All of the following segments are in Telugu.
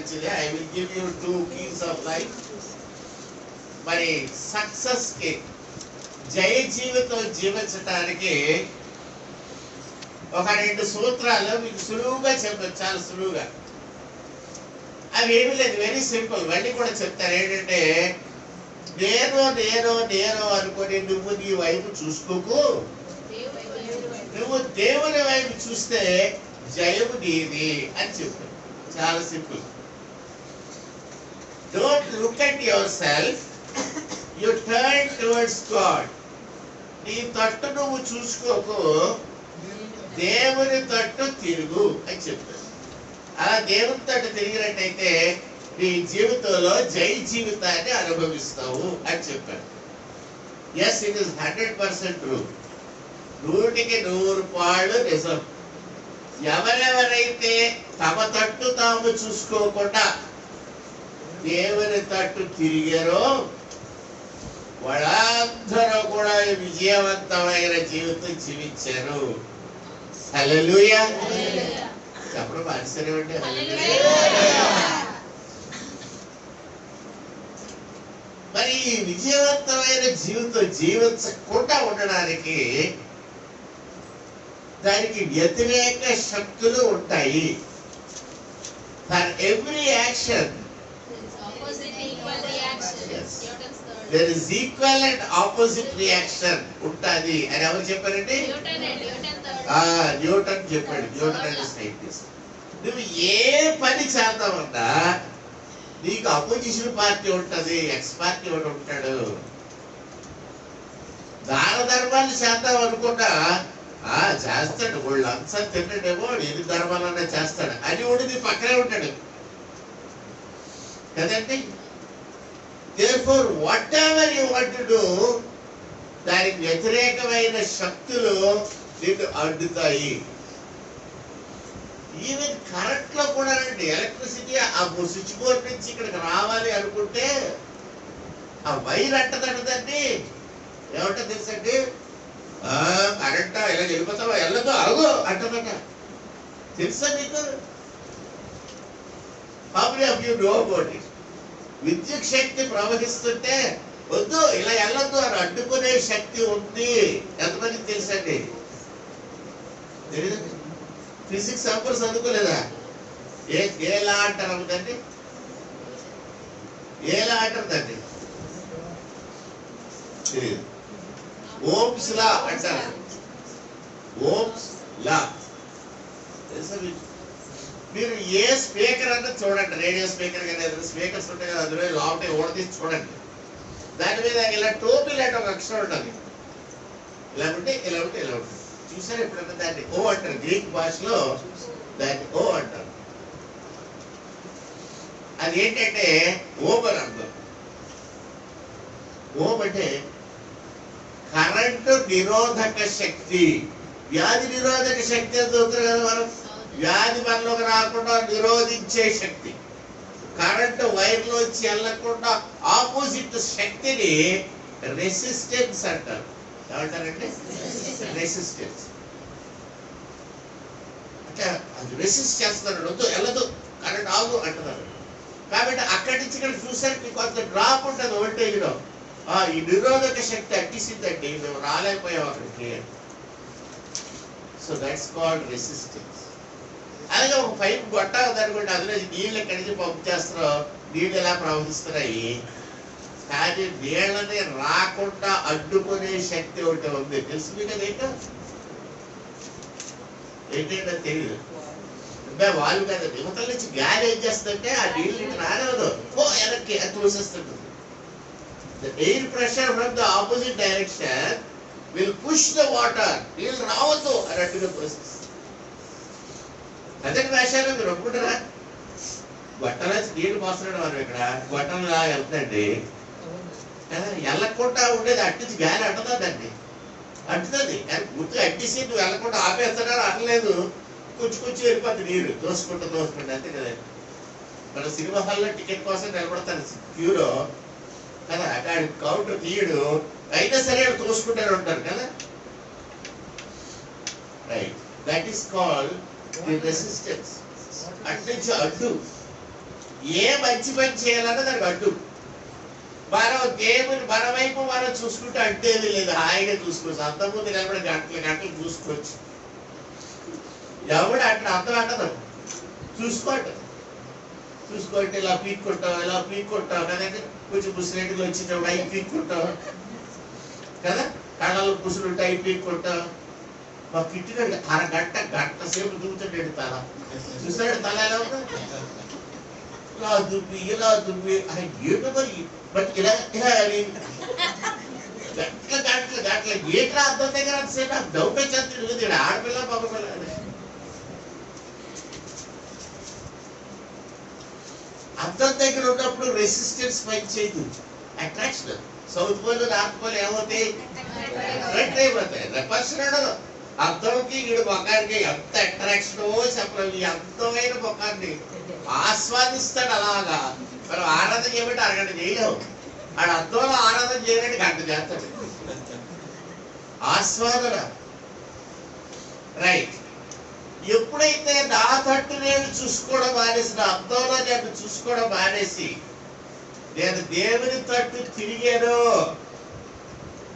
మంచిదే. I will give you 2 keys of life. మరి సక్సెస్ కి, జయ జీవితం జీవించడానికి ఒక 2 సూత్రాలు మీకు సులువుగా చెప్పచ్చు, చాలా సులువుగా. అవి ఏమీ లేదు, వెరీ సింపుల్. మళ్ళీ కూడా చెప్తారు. ఏంటంటే, నేను నేను నేను అనుకొని నువ్వు నీ వైపు చూసుకోకు, నువ్వు దేవుని వైపు చూస్తే జయము నీది అని చెప్పారు. చాలా simple. Don't look at your self, U turn towards God. నీ తట్టు నువ్వు చూసుకోకు, దేవుని తట్టు తిరుగు అని చెప్పారు. అలా దేవుని తట్టు తిరిగినట్టయితే నీ జీవితంలో జై జీవితాన్ని అనుభవిస్తావు అని చెప్పారు. Yes, it is 100% true. 100% నిజం. ఎవరెవరైతే తమ తట్టు తాము చూసుకోకుండా దేవుని తట్టు తిరిగారో వాళ్ళందరూ కూడా విజయవంతమైన జీవితం జీవించారు. హల్లెలూయా. చెప్పడం ఆశ్చర్యమండి. మరి ఈ విజయవంతమైన జీవితం జీవించకుండా ఉండడానికి దానికి వ్యతిరేక శక్తులు ఉంటాయి. For every action there is equal and opposite reaction ఉంటుంది అని ఎవరు చెప్పారండి? న్యూటన్ చెప్పాడు. న్యూటన్ అనే సైంటిస్ట్. నువ్వు ఏ పని చేద్దామన్నా నీకు అపోజిషన్ పార్టీ ఉంటుంది, ఎక్స్ పార్టీ ఒకటి ఉంటాడు. దాన ధర్మాలు చేద్దాం అనుకున్నా చేస్తాడు, వాళ్ళు అంతా తిన్నాడేమో, ఎన్ని ధర్మాలన్నా చేస్తాడు అని కూడా నీ పక్కనే ఉంటాడు కదండి. Therefore, whatever you want to do, దానికి వ్యతిరేకమైన శక్తులు నీకు అడ్డుతాయి. ఈవెన్ కరెంట్ లో కూడా రండి, ఎలక్ట్రిసిటీ ఆ స్విచ్ బోర్డ్ నుంచి ఇక్కడికి రావాలి అనుకుంటే ఆ వైర్ అంటదండి. ఏమంటది తెలుసండి? కరెంట్ ఇలా వెళ్ళిపోతావా, వెళ్ళదు అరుగు అంటదట. తెలుసా మీకు? How many of you know about it? విద్యుత్ శక్తి ప్రవహిస్తుంటే వద్దు ఇలా వెళ్ళొద్దు అని అడ్డుకునే శక్తి ఉంది. ఎంతమందికి తెలుసండి? తెలియదండి. ఫిజిక్స్ అప్పుడు చదువుకోలేదా? ఏలా అంటారు అవుతండి? ఏలా అంటారు దాన్ని? తెలియదు. ఓమ్స్ లా అంటారు. ఓమ్స్ లా తెలుసా మీకు? మీరు ఏ స్పీకర్ అన్న చూడండి, రేడియో స్పీకర్ కానీ ఏదైనా స్పీకర్స్ ఉంటాయి కదా, అందులో లోపల ఓడతీసి చూడండి. దాని మీద ఇలా టోపీ లాంటి ఒక అక్షరం ఉంటుంది. ఇలా ఉంటే ఇలా ఉంటే ఇలా ఉంటుంది. చూసారు ఎప్పుడన్నా? దాన్ని ఓ అంటారు. గ్రీక్ భాషలో దాన్ని ఓ అంటారు. అది ఏంటంటే ఓం అని అర్థం. ఓం అంటే కరెంటు నిరోధక శక్తి, వ్యాధి నిరోధక శక్తి అని చదువుతారు కదా మనం. వ్యాధి మనలోకి రాకుండా నిరోధించే శక్తి, కరెంటు వైర్లోంచి వెళ్ళకుండా ఆపోజిట్ శక్తిని రెసిస్టెన్స్ అంటారు. ఏమంటారంటే? రెసిస్టెన్స్. అంటే అది రెసిస్ట్ చేస్తున్నారు, వద్దు వెళ్ళదు, కరెంట్ ఆగు అంటున్నారు. కాబట్టి అక్కడి నుంచి ఇక్కడ చూసరికి కొంత డ్రాప్ ఉంటుంది వోల్టేజ్లో. ఈ నిరోధక శక్తి అడ్డిసిందండి, మేము రాలేకపోయాం అక్కడికి. So that's called resistance. అలాగే ఒక పైపు గొట్ట ఉందనుకోండి, అందులో నీళ్ళు ఎక్కడి నుంచి పంపు చేస్తారో నీళ్ళు ఎలా ప్రవహిస్తున్నాయి. కానీ నీళ్ళని రాకుండా అడ్డుకునే శక్తి ఒకటి ఉంది. తెలుసు మీకు? అదేంటో ఏంటంటే తెలియదు. వాళ్ళు కదా యువతల నుంచి గాలి ఏం చేస్తుంటే ఆ నీళ్ళు నీకు రానివ్వదు, వెనక్కి అది తోసేస్తుంటుంది. The air pressure from the opposite direction will push the water. నీళ్ళు రావద్దు అని అడ్డుగా తోసేస్తుంది. అదే వేషాలు మీరు ఒప్పుకుంటారా? గొట్టల నీళ్ళు పోస్తున్నాడు మనం ఇక్కడ, గొట్టంలా వెళ్తుందండి. వెళ్ళకుండా ఉండేది అట్టించి గాలి అంటుతుందండి, అంటుతుంది. కానీ గుర్తుగా అట్టిసి నువ్వు వెళ్ళకుండా ఆపేస్తాడా? అనలేదు, కొంచెం కొంచెం వెళ్ళిపోద్ది నీరు, దోసుకుంటూ అంతే కదండి. మన సినిమా హాల్లో టికెట్ కోసం నిలబడతాను క్యూలో కదా, అక్కడ కౌంటర్ తీయడు, అయినా సరే తోసుకుంటారు ఉంటారు కదా. Right, that is called the resistance. అట్నుంచి అడ్డు. ఏ మంచి పని చేయాలన్నా దానికి అడ్డు. మనం దేవుని మన వైపు మనం చూసుకుంటే అడ్డేది లేదు, హాయిగా చూసుకోవచ్చు. అంతకుముందు నిలబడి గంటలు గంటలు చూసుకోవచ్చు. ఎవడు అట్లా అర్థం అంటదు, చూసుకోండి ఇలా పీక్కుంటావు కదండి. కొంచెం ముసిరెడ్డిలు వచ్చినప్పుడు అవి పీక్కుంటావు కదా, కళ్ళలో పుసులుంటే అవి పీక్కుంటావు. మా కిట్టినాడు గంట సేపు దుబ్బుతుంటాడు తల. చూసాడు తల ఎలా ఉందో, ఇలా దుబ్బి ఏంటో మరి ఇలా గంటలు ఏంట్రా అర్థం దగ్గర అంతసేపు నాకు డౌట్ వచ్చేది. ఆడపిల్ల మగపిల్ల అర్థం దగ్గర ఉన్నప్పుడు రెసిస్టెన్స్ పనిచేయదు, attraction. South pole north pole ఏమవుతాయి, అయిపోతాయి. రెపల్షన్ ఉండదు. అర్థంకి ఈడు మొఖానికి ఎంత అట్రాక్షన్ చెప్పలేము. ఈ అందమైన మొఖాన్ని ఆస్వాదిస్తాడు అలాగా. మనం ఆరాధన చేయబట్టి అరగంట చేయలేము, ఆడు అర్థంలో ఆరాధన చేయడానికి గంట చేస్తాడు. ఆస్వాదన రైట్. ఎప్పుడైతే నా తట్టు నేను చూసుకోవడం మానేసి, నా అర్థంలో నేను చూసుకోవడం మానేసి నేను దేవుని తట్టు తిరిగాను,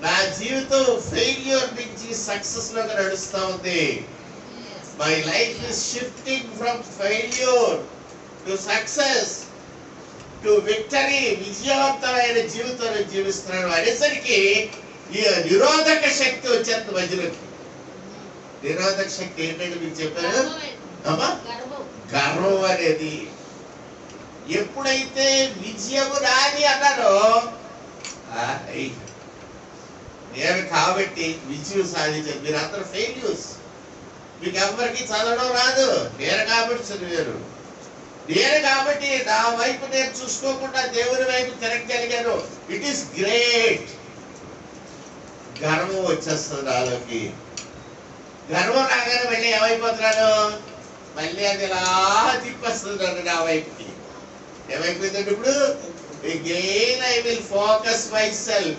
నా జీవితం ఫెయిల్యూర్ నుంచి సక్సెస్ లోకి నడుస్తా ఉంది. My life is shifting from failure to success to victory. విజయవంతమైన జీవితాన్ని జీవిస్తున్నాడు అనేసరికి ఈ నిరోధక శక్తి వచ్చేంత మధ్యలోకి. నిరోధక శక్తి ఏంటంటే మీకు చెప్పారు అమ్మా, గర్వం అనేది. ఎప్పుడైతే విజయము రాని అన్నారో, నేను కాబట్టి విజయం సాధించాను. మీరు అందరూ ఫెయిల్యూర్స్, మీకు ఎవరికి చదవడం రాదు. నేను కాబట్టి చదివారు, నేను కాబట్టి నా వైపు నేను చూసుకోకుండా దేవుని వైపు తిరగగలిగాను. It is great. గర్వం వచ్చేస్తుంది నాలోకి. గర్వం రాగానే మళ్ళీ ఏమైపోతున్నాను, మళ్ళీ అది ఇలా తిప్పేస్తున్నాను నా వైపుకి. ఏమైపోయిందంటే ఇప్పుడు again I will focus myself.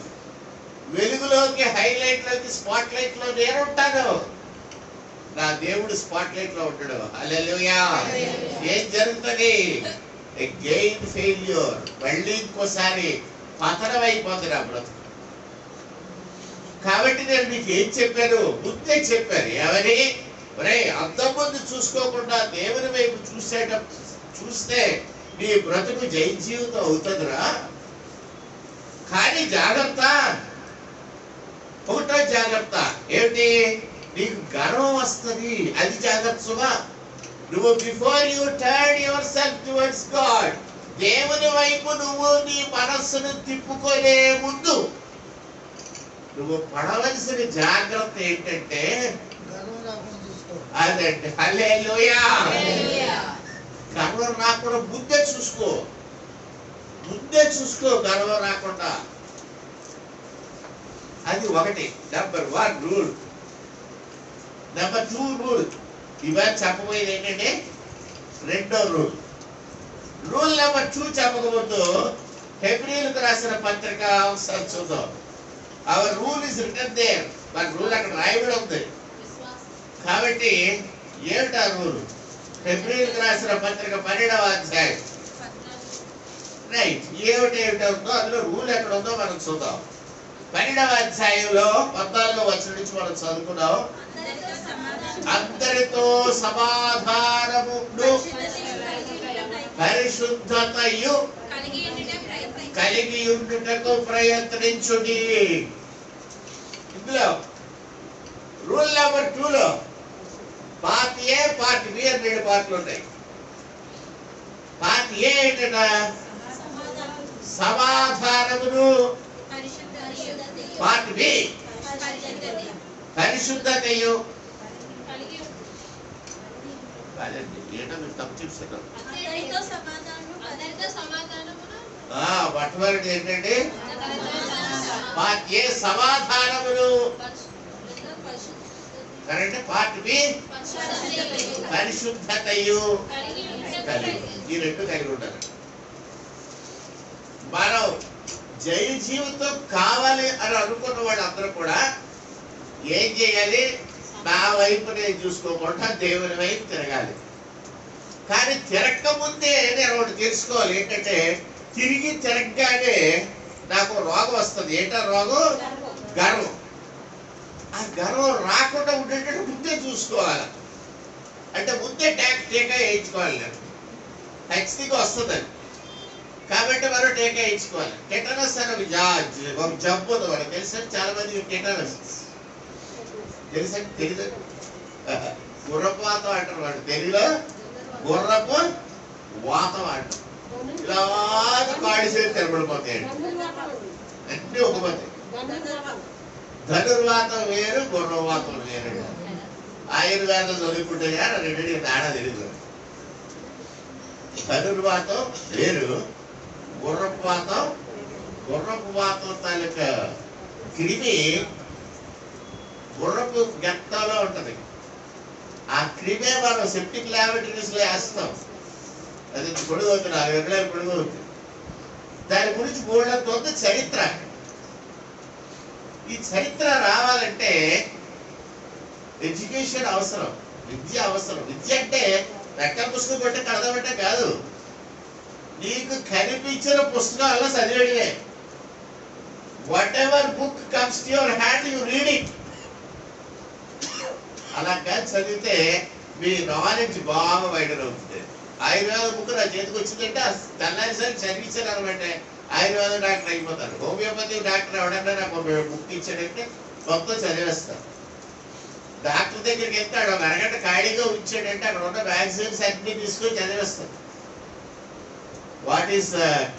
వెలుగులోకి, హైలైట్ లోకి, స్పాట్ లైట్ లో నేను ఉంటాను. నా దేవుడు స్పాట్ లైట్ లో ఉంటాడు. హల్లెలూయా. ఏం జరుగుతుంది, again failure. మళ్ళీ ఇంకోసారి పతనం అయిపోతుంది అప్పుడు. కాబట్టి నేను మీకు ఏం చెప్పాను, ముందే చెప్పాను. ఎవరి అంత ముందు చూసుకోకుండా దేవుని వైపు చూస్తే నీ బ్రతుకు జై జీవితం అవుతుందిరా. కానీ జాగ్రత్త, ఒకటో జాగ్రత్త ఏమిటి, నీకు గర్వం వస్తుంది. అది జాగ్రత్త సుమా. నువ్వు before you turn your self towards God, దేవుని వైపు నువ్వు నీ మనస్సును తిప్పుకోలే ముందు నువ్వు పడవలసిన జాగ్రత్త ఏంటంటే అదండి. హల్లెలూయా. గర్వం రాకుండా ముందే చూసుకో, గర్వం రాకుండా. అది ఒకటి, నెంబర్ 1 రూల్. Number 2 rule. ఇవాళ చెప్పబోయేది ఏంటంటే రెండో రూల్. రూల్ నెంబర్ 2 చెప్పకముందు హెబ్రీయులకు రాసిన పత్రిక ఒకసారి చూద్దాం. Our rule is written there. మన రూల్ అక్కడ రాయబడి ఉంది. కాబట్టి ఏమిటా రూల్? హెబ్రీయులకు రాసిన పత్రిక 12వ అధ్యాయం. రైట్. ఏమిటో అందులో రూల్ ఎక్కడ ఉందో మనం చూద్దాం. 12వ అధ్యాయంలో 14వ వచనం నుంచి మనం చదువుకున్నాం. అందరితో సమాధానమును పరిశుద్ధతయు కలిగి ఉండుటకు ప్రయత్నించుడి. ఇందులో రూల్ నెంబర్ 2లో పార్ట్ ఏ, పార్ట్ బి అని 2 పార్ట్లు ఉన్నాయి. పార్ట్ ఏ ఏంటట, సమాధానమును. పార్ట్ బి పరిశుద్ధతయు. ఏంటో మీరు తప్పు చూస్తున్నారు. మొట్టమొదటి ఏంటంటే పార్ట్ ఏ సమాధానమును, కరెక్ట్. పార్ట్ బి పరిశుద్ధతయు ఈ 2 కలిగి ఉంటారు. మనం జయ జీవితం కావాలి అని అనుకున్న వాళ్ళందరూ కూడా ఏం చేయాలి, నా వైపు నేను చూసుకోకుండా దేవుని వైపు తిరగాలి. కానీ తిరక్క ముందే నేను ఒకటి తెలుసుకోవాలి. ఏంటంటే తిరిగి తిరగగానే నాకు రోగం వస్తుంది. ఏంటో రోగం? గర్వం. ఆ గర్వం రాకుండా ఉండేటట్టు ముందే చూసుకోవాలి. అంటే ముందే టీకా వేయించుకోవాలి. నేను ఖచ్చితంగా వస్తుందని కాబట్టి మనం టీకా వేయించుకోవాలి. టెటనస్ అని ఒక జబ్బు ఉంది మనకు తెలుసా? చాలా మందికి టెటనస్ తెలుసా? తెలీదు. గుర్రపు వాతం అంటారు వాడు తెలుగులో. గుర్రపు వాతం అంటారు. ఇలా కాడి చేతి తెరపడిపోతాయండి, అన్నీ ఒకపోతాయి. ధనుర్వాతం వేరు, గుర్రవాతం వేరు. ఆయుర్వేదం చదువుకుంటే కానీ రెండింటికి తేడా తెలియదు. ధనుర్వాతం వేరు, గుర్రపు వాతం తాలూకా క్రిమి గుర్రపు గెత్తంలో ఉంటది. ఆ క్రిమే మనం సెప్టిక్ ల్యాబొరేటరీస్ లో వేస్తాం. అది పొడుగవుతుంది, 4 గంటలు పొడుగవుతుంది. దాని గురించి మూడంత ఉంది చరిత్ర. ఈ చరిత్ర రావాలంటే ఎడ్యుకేషన్ అవసరం, విద్య అవసరం. విద్య అంటే రెక్కల పుస్తకం కొట్టి కడదామంటే కాదు, నీకు కనిపించిన పుస్తకాల్లో చదివేడివే. What book comes to your hand you read it. అలా కాదు చదివితే మీ నాలెడ్జ్ బాగా వైడర్ అవుతుంది. ఆయుర్వేద బుక్ నా చేతికి వచ్చిందంటే తెల్లారిసరికి చదివించాను అనమాట. ఆయుర్వేద డాక్టర్ అయిపోతాను. హోమియోపతి డాక్టర్ ఎవడన్నా నాకు బుక్ ఇచ్చాడంటే మొత్తం చదివేస్తాను. డాక్టర్ దగ్గరికి వెళ్తాడు, ఒక అరగంట ఖాళీగా ఉంచాడంటే అక్కడ ఉన్న వ్యాక్సిన్స్ అన్ని తీసుకొని చదివేస్తాను. What is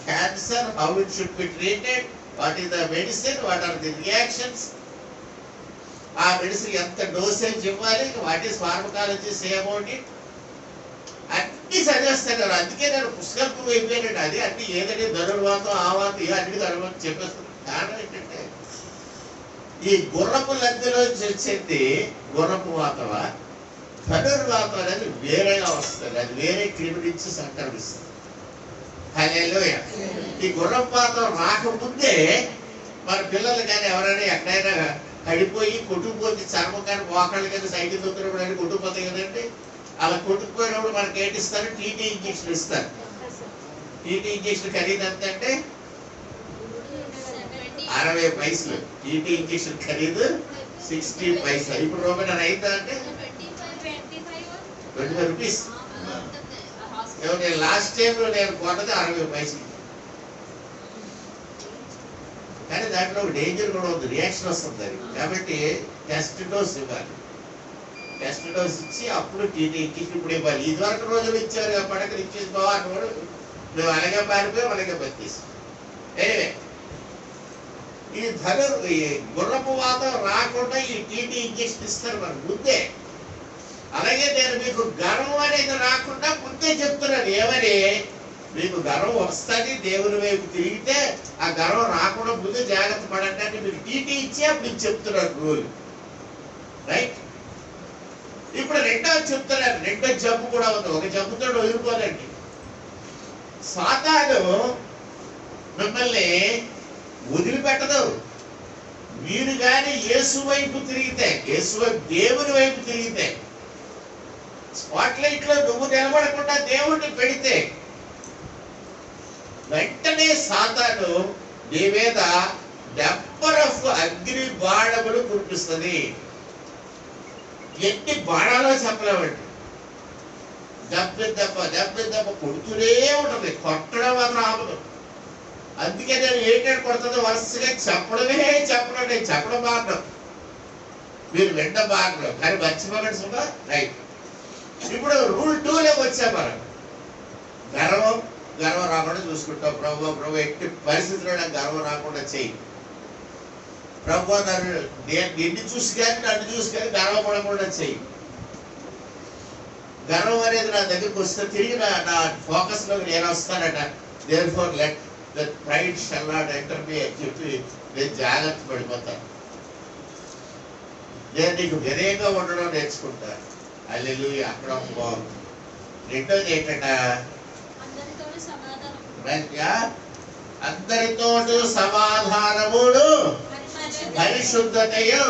cancer, how it should be treated, what is the medicine, what are the reactions, ఆ మెడిసిన్ ఎంత డోసేజ్ ఇవ్వాలి, what is pharmacology say about it, అన్ని చదివేస్తాను. అందుకే నేను పుస్తకాలు పురుగు అయిపోయానండి. అది అన్ని ఏదంటే ధనుర్వాతం, ఆవాతం అన్ని ధనుర్వాత చెప్పేస్తాను. కారణం ఏంటంటే ఈ గుర్రపు లద్దెలో వచ్చేది గుర్రపు వాతవా, ధనుర్వాతం అనేది వేరేగా వస్తుంది. అది వేరే క్రిమి నుంచి సంక్రమిస్తుంది. హల్లెలూయా. ఈ గుర్రపు వాతం రాకముందే మన పిల్లలు కానీ ఎవరైనా ఎక్కడైనా పడిపోయి కొట్టుకుపోతే చర్మం కానీ మోకాళ్ళు కానీ సైకిల్ దొరికినప్పుడు అని కొట్టుకుపోతాయి కదండి. అలా కొట్టుకుపోయినప్పుడు మనకి ఏంటి ఇస్తారు? టీటీ ఇంజక్షన్ ఇస్తారు. టీటీ ఇంజక్షన్ ఖరీదు ఎంత అంటే 60 పైసలు. టీటీ ఇంజక్షన్ ఖరీదు 60 పైసలు. ఇప్పుడు రూపాయలు అయిందా అంటే 25 రూపీస్. నేను లాస్ట్ టైం నేను కొన్నది 60 పైసలు. కానీ దాంట్లో ఒక డేంజర్ కూడా ఉంది, రియాక్షన్ వస్తుంది అది. కాబట్టి టెస్ట్ డోస్ ఇవ్వాలి. టెస్ట్ డోస్ ఇచ్చి అప్పుడు టీటీ ఇంజక్షన్ ఇప్పుడు ఇవ్వాలి. ఇదివరకు రోజులు ఇచ్చారు, పడకలు ఇచ్చేసి బాగా మేము అలాగే పారిపోయాం, అలాగే బతికేసాం. ఎనివే ఈ గుర్రపు వాతం రాకుండా ఈ టీటీ ఇంజక్షన్ ఇస్తారు మనకు ముందే. అలాగే నేను మీకు గర్వం అనేది రాకుండా ముందే చెప్తున్నాను. ఏమని? మీకు గర్వం వస్తుంది, దేవుని వైపు తిరిగితే ఆ గర్వం రాకుండా ముందే జాగ్రత్త పడండి. మీకు టీటీ ఇచ్చి అప్పుడు చెప్తున్నారు రూల్. రైట్. ఇప్పుడు రెండోది చెప్తున్నారు. రెండో జబ్బు కూడా ఉంది. ఒక జబ్బుతో వదిలిపోదండి. సాతాను మిమ్మల్ని వదిలిపెట్టదు. మీరు కానీ యేసు వైపు తిరిగితే, దేవుని వైపు తిరిగితే, స్పాట్ లైట్ లో నువ్వు నిలబడకుండా దేవుణ్ణి పెడితే వెంటనే సాతాను నీ మీద నెంబర్ ఆఫ్ అగ్ని బాణములు కురిపిస్తుంది. ఎన్ని బాణాలో చెప్పలేమండి. దెబ్బ కొడుతూనే ఉంటుంది. కొట్టడం మాత్రం ఆపదు. అందుకే నేను ఏంటంటే కొడుతుందో వరుసగా చెప్పడం నేను చెప్పడం బాగున్నాం, మీరు వినడం బాగున్నాం. కానీ మర్చిపోకండి సుమా. రైట్. ఇప్పుడు రూల్ 2లోకి వచ్చా. మనం గర్వం రాకుండా చూసుకుంటాం. ప్రభు ఎట్టి పరిస్థితిలో నాకు గర్వం రాకుండా చెయ్యి. ప్రభు నిన్ను చూసి కానీ నన్ను చూసి కానీ గర్వపడకుండా చెయ్యి. గర్వం అనేది నా దగ్గరికి వస్తే తిరిగి నా ఫోకస్ లో నేను వస్తానట. therefore let that pride shall not enter me అని చెప్పి నేను జాగ్రత్త పడిపోతాను. నేను నీకు వినయంగా ఉండడం నేర్చుకుంటా. హల్లెలూయా. అక్కడ బాగుంది. రెండోది ఏంటంట? అందరితో సమాధానమును పరిశుద్ధతయు.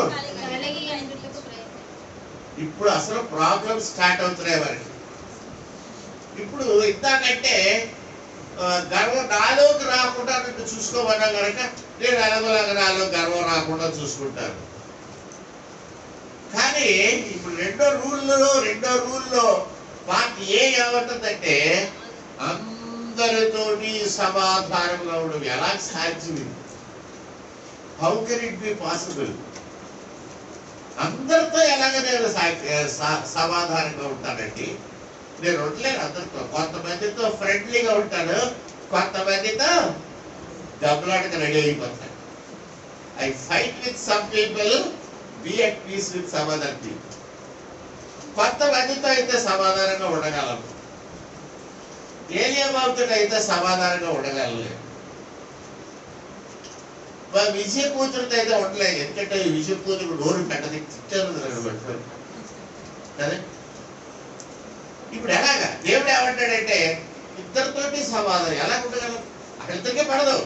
ఇప్పుడు అసలు ప్రాబ్లమ్ స్టార్ట్ అవుతున్నాయి మనకి. ఇప్పుడు ఇందాకంటే గర్వం నాలోకి రాకుండా నన్ను చూసుకోమన్నా కనుక నేను ఎలాగోలాగా నాలో గర్వం రాకుండా చూసుకుంటాను. కానీ ఇప్పుడు రెండో రూల్లో పార్ట్ ఏమంటుందంటే అందరితోటి సమాధానంగా ఉండడం ఎలా సాధ్యం? How can it be possible? అందరితో ఎలాగ నేను సమాధానంగా ఉంటానండి? నేను ఉండలేను అందరితో. కొంతమందితో ఫ్రెండ్లీగా ఉంటాను, కొంతమందితో దెబ్బలాటకు రెడీ అయిపోతాను. I fight with some people, be at peace with some other people. కొంతమందితో అయితే సమాధానంగా ఉండగలను, ఏలియాబాబుతో అయితే సమాధానంగా ఉండగలలేదు. విజయ కూతురుతో అయితే ఉండలేదు, ఎందుకంటే విజయ కూతురు నోరు పెట్టది, తిట్టారు కదా. ఇప్పుడు ఎలాగా దేవుడు ఏమంటాడంటే ఇద్దరితోటి సమాధానం ఎలా ఉండగలరు? అక్కడ ఇద్దరికే పడదు.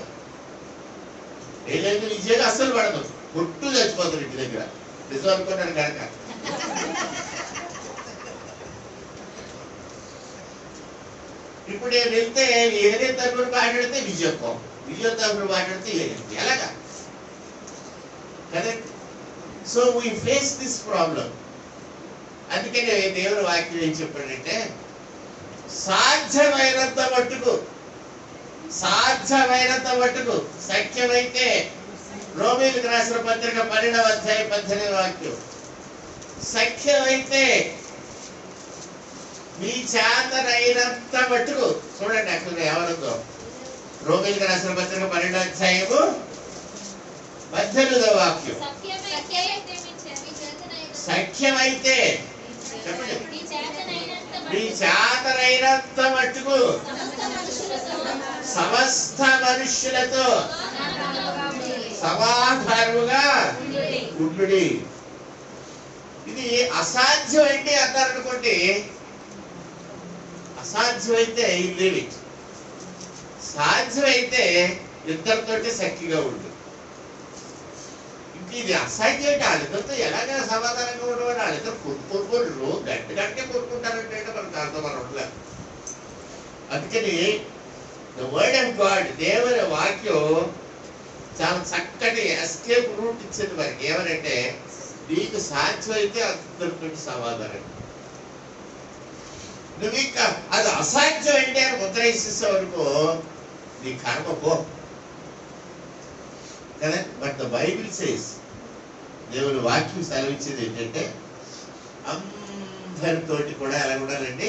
ఏదైతే విజయగా అస్సలు పడదు, కొట్టు చచ్చిపోతారు ఇంటి దగ్గర. నిజం అనుకున్నాను కనుక ఇప్పుడు నేను వెళ్తే ఏదే తరపున మాట్లాడితే విజయత్వం, విజయ తరపున మాట్లాడితే ఏది ఎలాగా correct. So we face this problem. అందుకనే దేవుడు వాక్యం ఏం చెప్పాడంటే సాధ్యమైనంత మట్టుకు సఖ్యమైతే, రోమీయులకు రాసిన పత్రిక 12వ అధ్యాయం 18వ వాక్యం, సఖ్యమైతే మీ చేతనైనంత మట్టుకు. చూడండి అక్కడ ఏమనుందో, రోమీయులకు రాసిన పత్రిక 12వ అధ్యాయము 18వ వాక్యం. సఖ్యమైతే చెప్పండి, మీ చేతనైనంత మట్టుకు సమస్త మనుష్యులతో సమాధానముగా ఉండుడి. ఇది అసాధ్యం అంటే అన్నారనుకోండి, అసాధ్యమైతే లీవ్ ఇట్, సాధ్యమైతే ఇద్దరితోటి సఖ్యంగా ఉండు. ఇది అసాధ్యం అంటే వాళ్ళిద్దరితో ఎలాగ సమాధానంగా ఉండవు? వాళ్ళిద్దరు కొట్టుకోరు, గట్టి కొట్టుకుంటారంటే మనకు అర్థం ఉండలేదు. అందుకని ద వర్డ్ ఆఫ్ గాడ్, దేవుని వాక్యం చాలా చక్కటి ఎస్కేప్ రూట్ ఇచ్చింది మనకి. ఏమనంటే నీకు సాధ్యమైతే అందరితో సమాధానం. నువ్వు ఇంకా అది అసాధ్యం అంటే అని ముద్ర ఇస్తావు అనుకో, నీ కర్మ పో కదా. బట్ ద బైబిల్ సేస్, దేవుని వాక్యం సెలవిచ్చేది ఏంటంటే అందరితోటి కూడా ఎలా ఉండాలండి?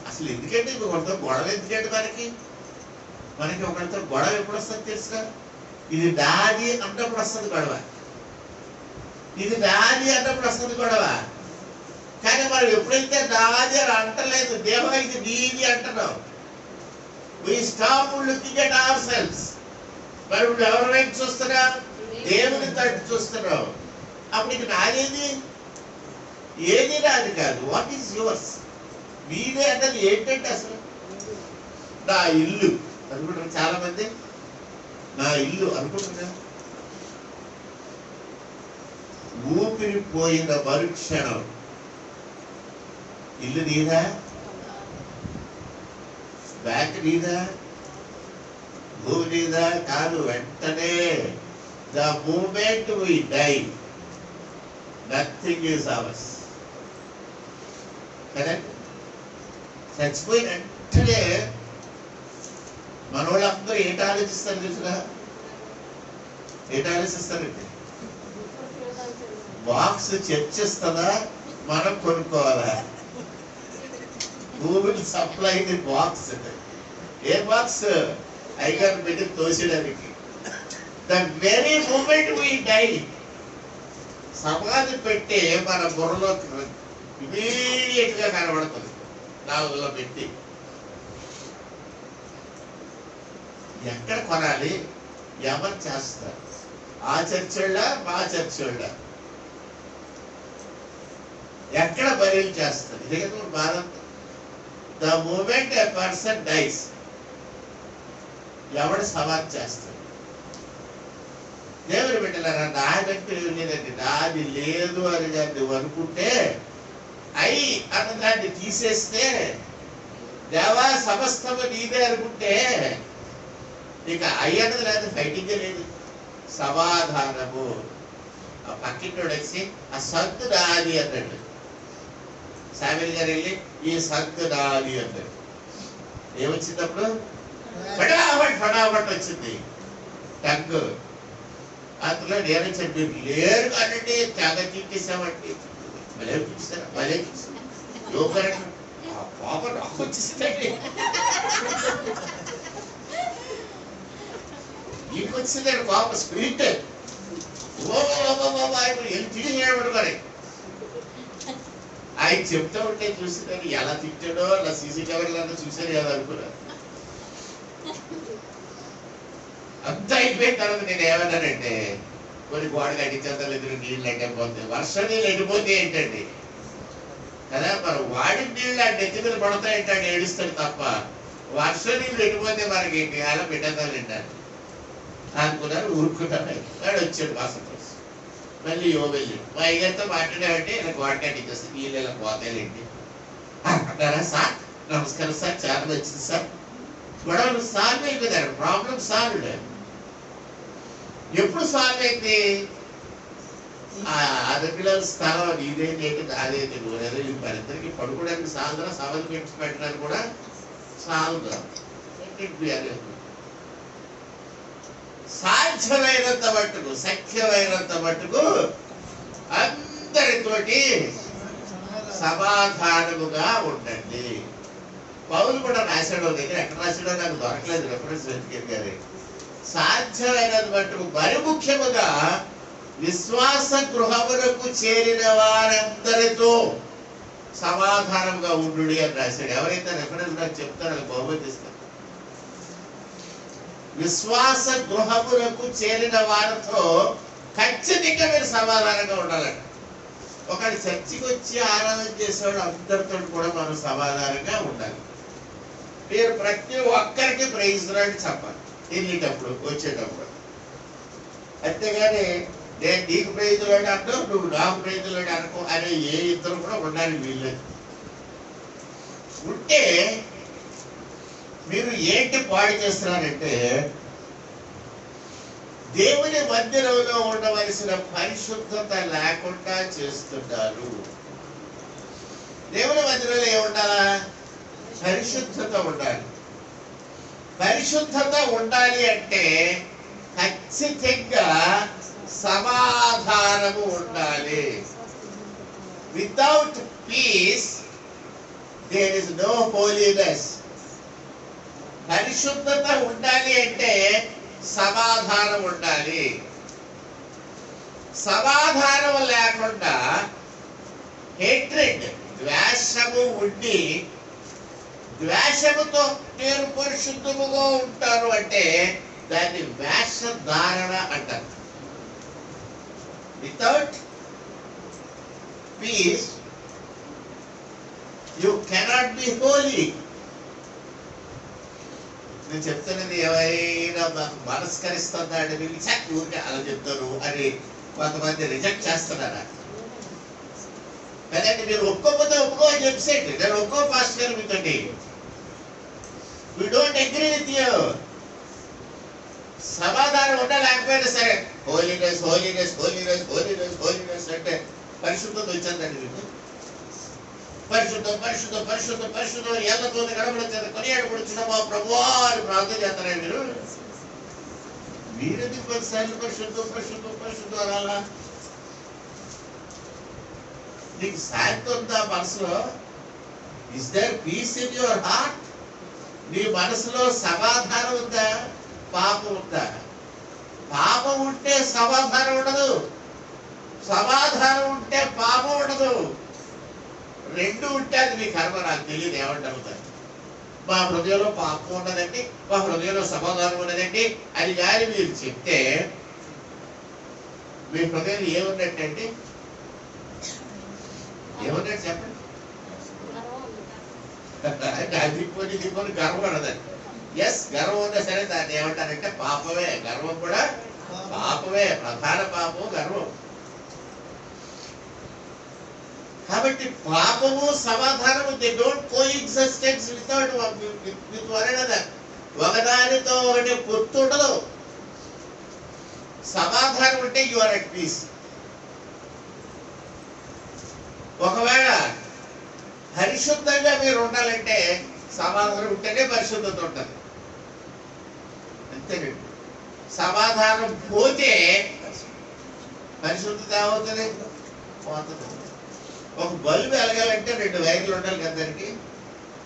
అసలు ఎందుకంటే ఒకరితో గొడవ ఎందుకంటే మనకి ఒకరితో గొడవ ఎప్పుడు వస్తుంది తెలుసుగా? ఇది నాది అన్నప్పుడు వస్తుంది గొడవ, ఇది నాది అన్నప్పుడు వస్తుంది గొడవ. కానీ మనం ఎప్పుడైతే నాది అని అంటలేదు, దేవా ఇది నీది అంటున్నాం, we stop looking at ourselves. మరి ఎవరి వైపు చూస్తున్నాం? దేవుని తట్టు చూస్తున్నాం. అప్పుడు ఇక నాదేది? ఏది నాది కాదు. What is yours? మీదే అన్నది ఏంటంటే అసలు నా ఇల్లు అనుకుంటారు చాలా మంది. నా ఇల్లు అనుకుంటున్నా, ఊపిరి పోయిన మరుక్షణం ఇల్లు నీదా? బ్యాంక్ నీదా? భూమి నీదా? కాదు. వెంటనే the moment we die, nothing is ours. Correct. చచ్చిపోయిన వెంటనే మన వాళ్ళందరూ ఏంటి ఆలోచిస్తారు తెలుసుగా? ఏంటి ఆలోచిస్తారండి? బాక్స్ చర్చిస్తుందా, మనం కొనుక్కోవాలా? Google supply box. ఏ బాక్స్? ఐగారు పెట్టి తోసేయడానికి. The very moment we die, సమాధి పెట్టి మన బుర్రలో ఇమీడియట్ గా కనబడుతుంది. నాలుగులో పెట్టి ఎక్కడ కొనాలి, ఎవరు చేస్తారు? ఆ చర్చోళ్ళ, మా చర్చోళ్ళ? ఎక్కడ బరీలు చేస్తారు? ఇదే కదా Bharat. The moment a person dies, ఎవడు సమాధి చేస్తాడు? దేవుని బిడ్డలారా, నాదంటే లేదండి, నాది లేదు అని దాన్ని అనుకుంటే, అన్న దాన్ని తీసేస్తే దేవా సమస్తము నీదే అనుకుంటే ఇక అయ్యన్నది లేదు, ఫైటింగే లేదు. సమాధానము. ఆ పక్కింటోడు వచ్చి ఆ సత్తు నాది అన్నాడు. సామిల్ గారు వెళ్ళి ఈ సత్తు నాది అన్నాడు. ఏమొచ్చిందప్పుడు? ఫటాఫట్ వచ్చింది టంగు. అందులో నేను చెప్పి లేరు కానండి తెగ తిట్టేసామండి. భలే చూస్తారా, భలే చూస్తారా యోగరండి. ఆ పాప నాకు వచ్చేసిందండి, నీకు వచ్చిందండి పాప స్పిరిట్. తిరిగిపడుకోని ఆయన చెప్తూ ఉంటే చూసిందని ఎలా తిట్టాడో అలా సీసీ కెమెరాలో చూసారు కదా అనుకున్నారు. అంతా అయిపోయిన తర్వాత నేను ఏమన్నానంటే, కొన్ని గోడలు అడిచేతలు ఎదురు నీళ్ళు అడ్డైపోతాయి, వర్షం నీళ్ళు ఎండిపోతే ఏంటండి కదా, మనం వాడిన నీళ్ళు ఆ నెత్తి మీద పడతాయంటాడు, ఏడుస్తాడు తప్ప వర్షం నీళ్ళు ఎండిపోతే మనకి అలా పెట్టేదాలు తింటారు అనుకున్నారు. ఊరుకున్నారు. వాడు వచ్చాడు వాసన కోసం. మళ్ళీ వెళ్ళి మా అయ్యగారితో మాట్లాడామంటే ఇలా గోడ కట్టించేస్తే నీళ్ళు ఇలా పోతాయండి అన్నారా. సార్ నమస్కారం సార్, చాలా మంచిది సార్. గొడవలు సాల్వ్ అయిపోయారు, ప్రాబ్లం సాల్వ్డ్. ఎప్పుడు సాల్వ్ అయింది? అరకిలోల స్థలం నీదేంటి ఏంటి నాదేంటి నువ్వేదో ఇది మరిద్దరికి పడుకోవడానికి సాగుదా, సవతి పెట్టి పెట్టడానికి కూడా సాగుదా. సాధ్యమైనంత మట్టుకు, సఖ్యమైనంత మట్టుకు అందరితోటి సమాధానముగా ఉండండి. పౌలు కూడా రాశాడో దగ్గర, ఎక్కడ రాశాడో నాకు దొరకలేదు రెఫరెన్స్ వెతికేది గారి. సాధ్యమైనంత మట్టుకు మరి ముఖ్యముగా విశ్వాస గృహములకు చేరిన వారందరితో సమాధానంగా ఉండు అని రాశాడు. ఎవరైతే రెఫరెన్స్ నాకు చెప్తారో వాళ్ళకి బహుమతి ఇస్తారు. విశ్వాస గృహములకు చేరిన వారితో ఖచ్చితంగా మీరు సమాధానంగా ఉండాలంట. ఒకటి చర్చికి వచ్చి ఆరాధన చేసేవాడు అందరితో కూడా మనం సమాధానంగా ఉండాలి. మీరు ప్రతి ఒక్కరికి ప్రైజ్ రాని చెప్పాలి వెళ్ళేటప్పుడు, వచ్చేటప్పుడు. అంతేగాని నేను నీకు ప్రైజ్ రాడు అంటావు, నువ్వు నాకు ప్రైజ్ రాడు అనుకో అనే ఏ ఇద్దరు కూడా ఉండాలి వీళ్ళది. ఉంటే మీరు ఏంటి పాడు చేస్తున్నారంటే, దేవుని మందిరంలో ఉండవలసిన పరిశుద్ధత లేకుండా చేస్తున్నారు. దేవుని మందిరంలో ఏముండాలా? పరిశుద్ధత ఉండాలి. పరిశుద్ధత ఉండాలి అంటే ఖచ్చితంగా సమాధానము ఉండాలి. Without peace there is no holiness. పరిశుద్ధత ఉండాలి అంటే సమాధానం ఉండాలి. సమాధానం లేకుండా హేట్రెడ్, ద్వేషము ఉండి ద్వేషముతో నేను పరిశుద్ధముగా ఉంటాను అంటే దాన్ని వేషధారణ అంటారు. Without peace you cannot be holy. నేను చెప్తున్నది ఎవరైనా మనస్కరిస్తున్నాడు వీళ్ళు ఊరికే అలా చెప్తారు అని కొంతమంది రిజెక్ట్ చేస్తున్నారా? కదండి, మీరు ఒక్కొక్కతో ఒప్పుకోని చెప్పేయండి. నేను ఒక్కో పాస్టర్ గారు మీతోటి we don't agree with you. సమాధానం ఉండలేకపోయినా సరే holiness holiness holiness holiness holiness అంటే పరిశుద్ధత వచ్చిందండి మీకు. పరిశుద్ధం పరిశుద్ధం పరిశుద్ధం పరిశుద్ధం ఎల్లతో గడపడొచ్చారు, కొనియాడబడుచున్న మా ప్రభువా అని ప్రార్థన చేస్తారా మీరు? మీరెందుకు పదిసార్లు పరిశుద్ధం పరిశుద్ధం పరిశుద్ధం అలా? నీకు శాంతి ఉందా మనసులో? Is there peace in your heart? నీ మనసులో సమాధానం ఉందా? పాపం ఉందా? పాపం ఉంటే సమాధానం ఉండదు, సమాధానం ఉంటే పాపం ఉండదు. రెండు ఉంటే అది మీ కర్మ. నాకు తెలియదు ఏమంటారు దాన్ని. మా హృదయంలో పాపం ఉన్నదండి, మా హృదయంలో సమాధానం ఉన్నదండి అది కానీ మీరు చెప్తే మీ హృదయంలో ఏమున్నట్టండి? ఏమన్నట్టు చెప్పండి. దిక్కుని దిక్కుని గర్వం ఉన్నదండి. ఎస్, గర్వం ఉన్నా సరే దాన్ని ఏమంటారంటే పాపమే. గర్వం కూడా పాపమే, ప్రధాన పాపం గర్వం. కాబట్టి పాపము సమాధానము they don't coexistence without with one another. ఒకదానితో ఒకటి పొత్తు ఉండదు. సమాధానం అంటే యు ఆర్ అట్ పీస్. ఒకవేళ పరిశుద్ధంగా మీరు ఉండాలంటే సమాధానం ఉంటేనే పరిశుద్ధత ఉంటుంది. అంతేనండి. సమాధానం పోతే పరిశుద్ధత ఏమవుతుంది? పోతుంది. ఒక బల్బు వెలగాలంటే 2 వైర్లు ఉండాలి కదా దానికి.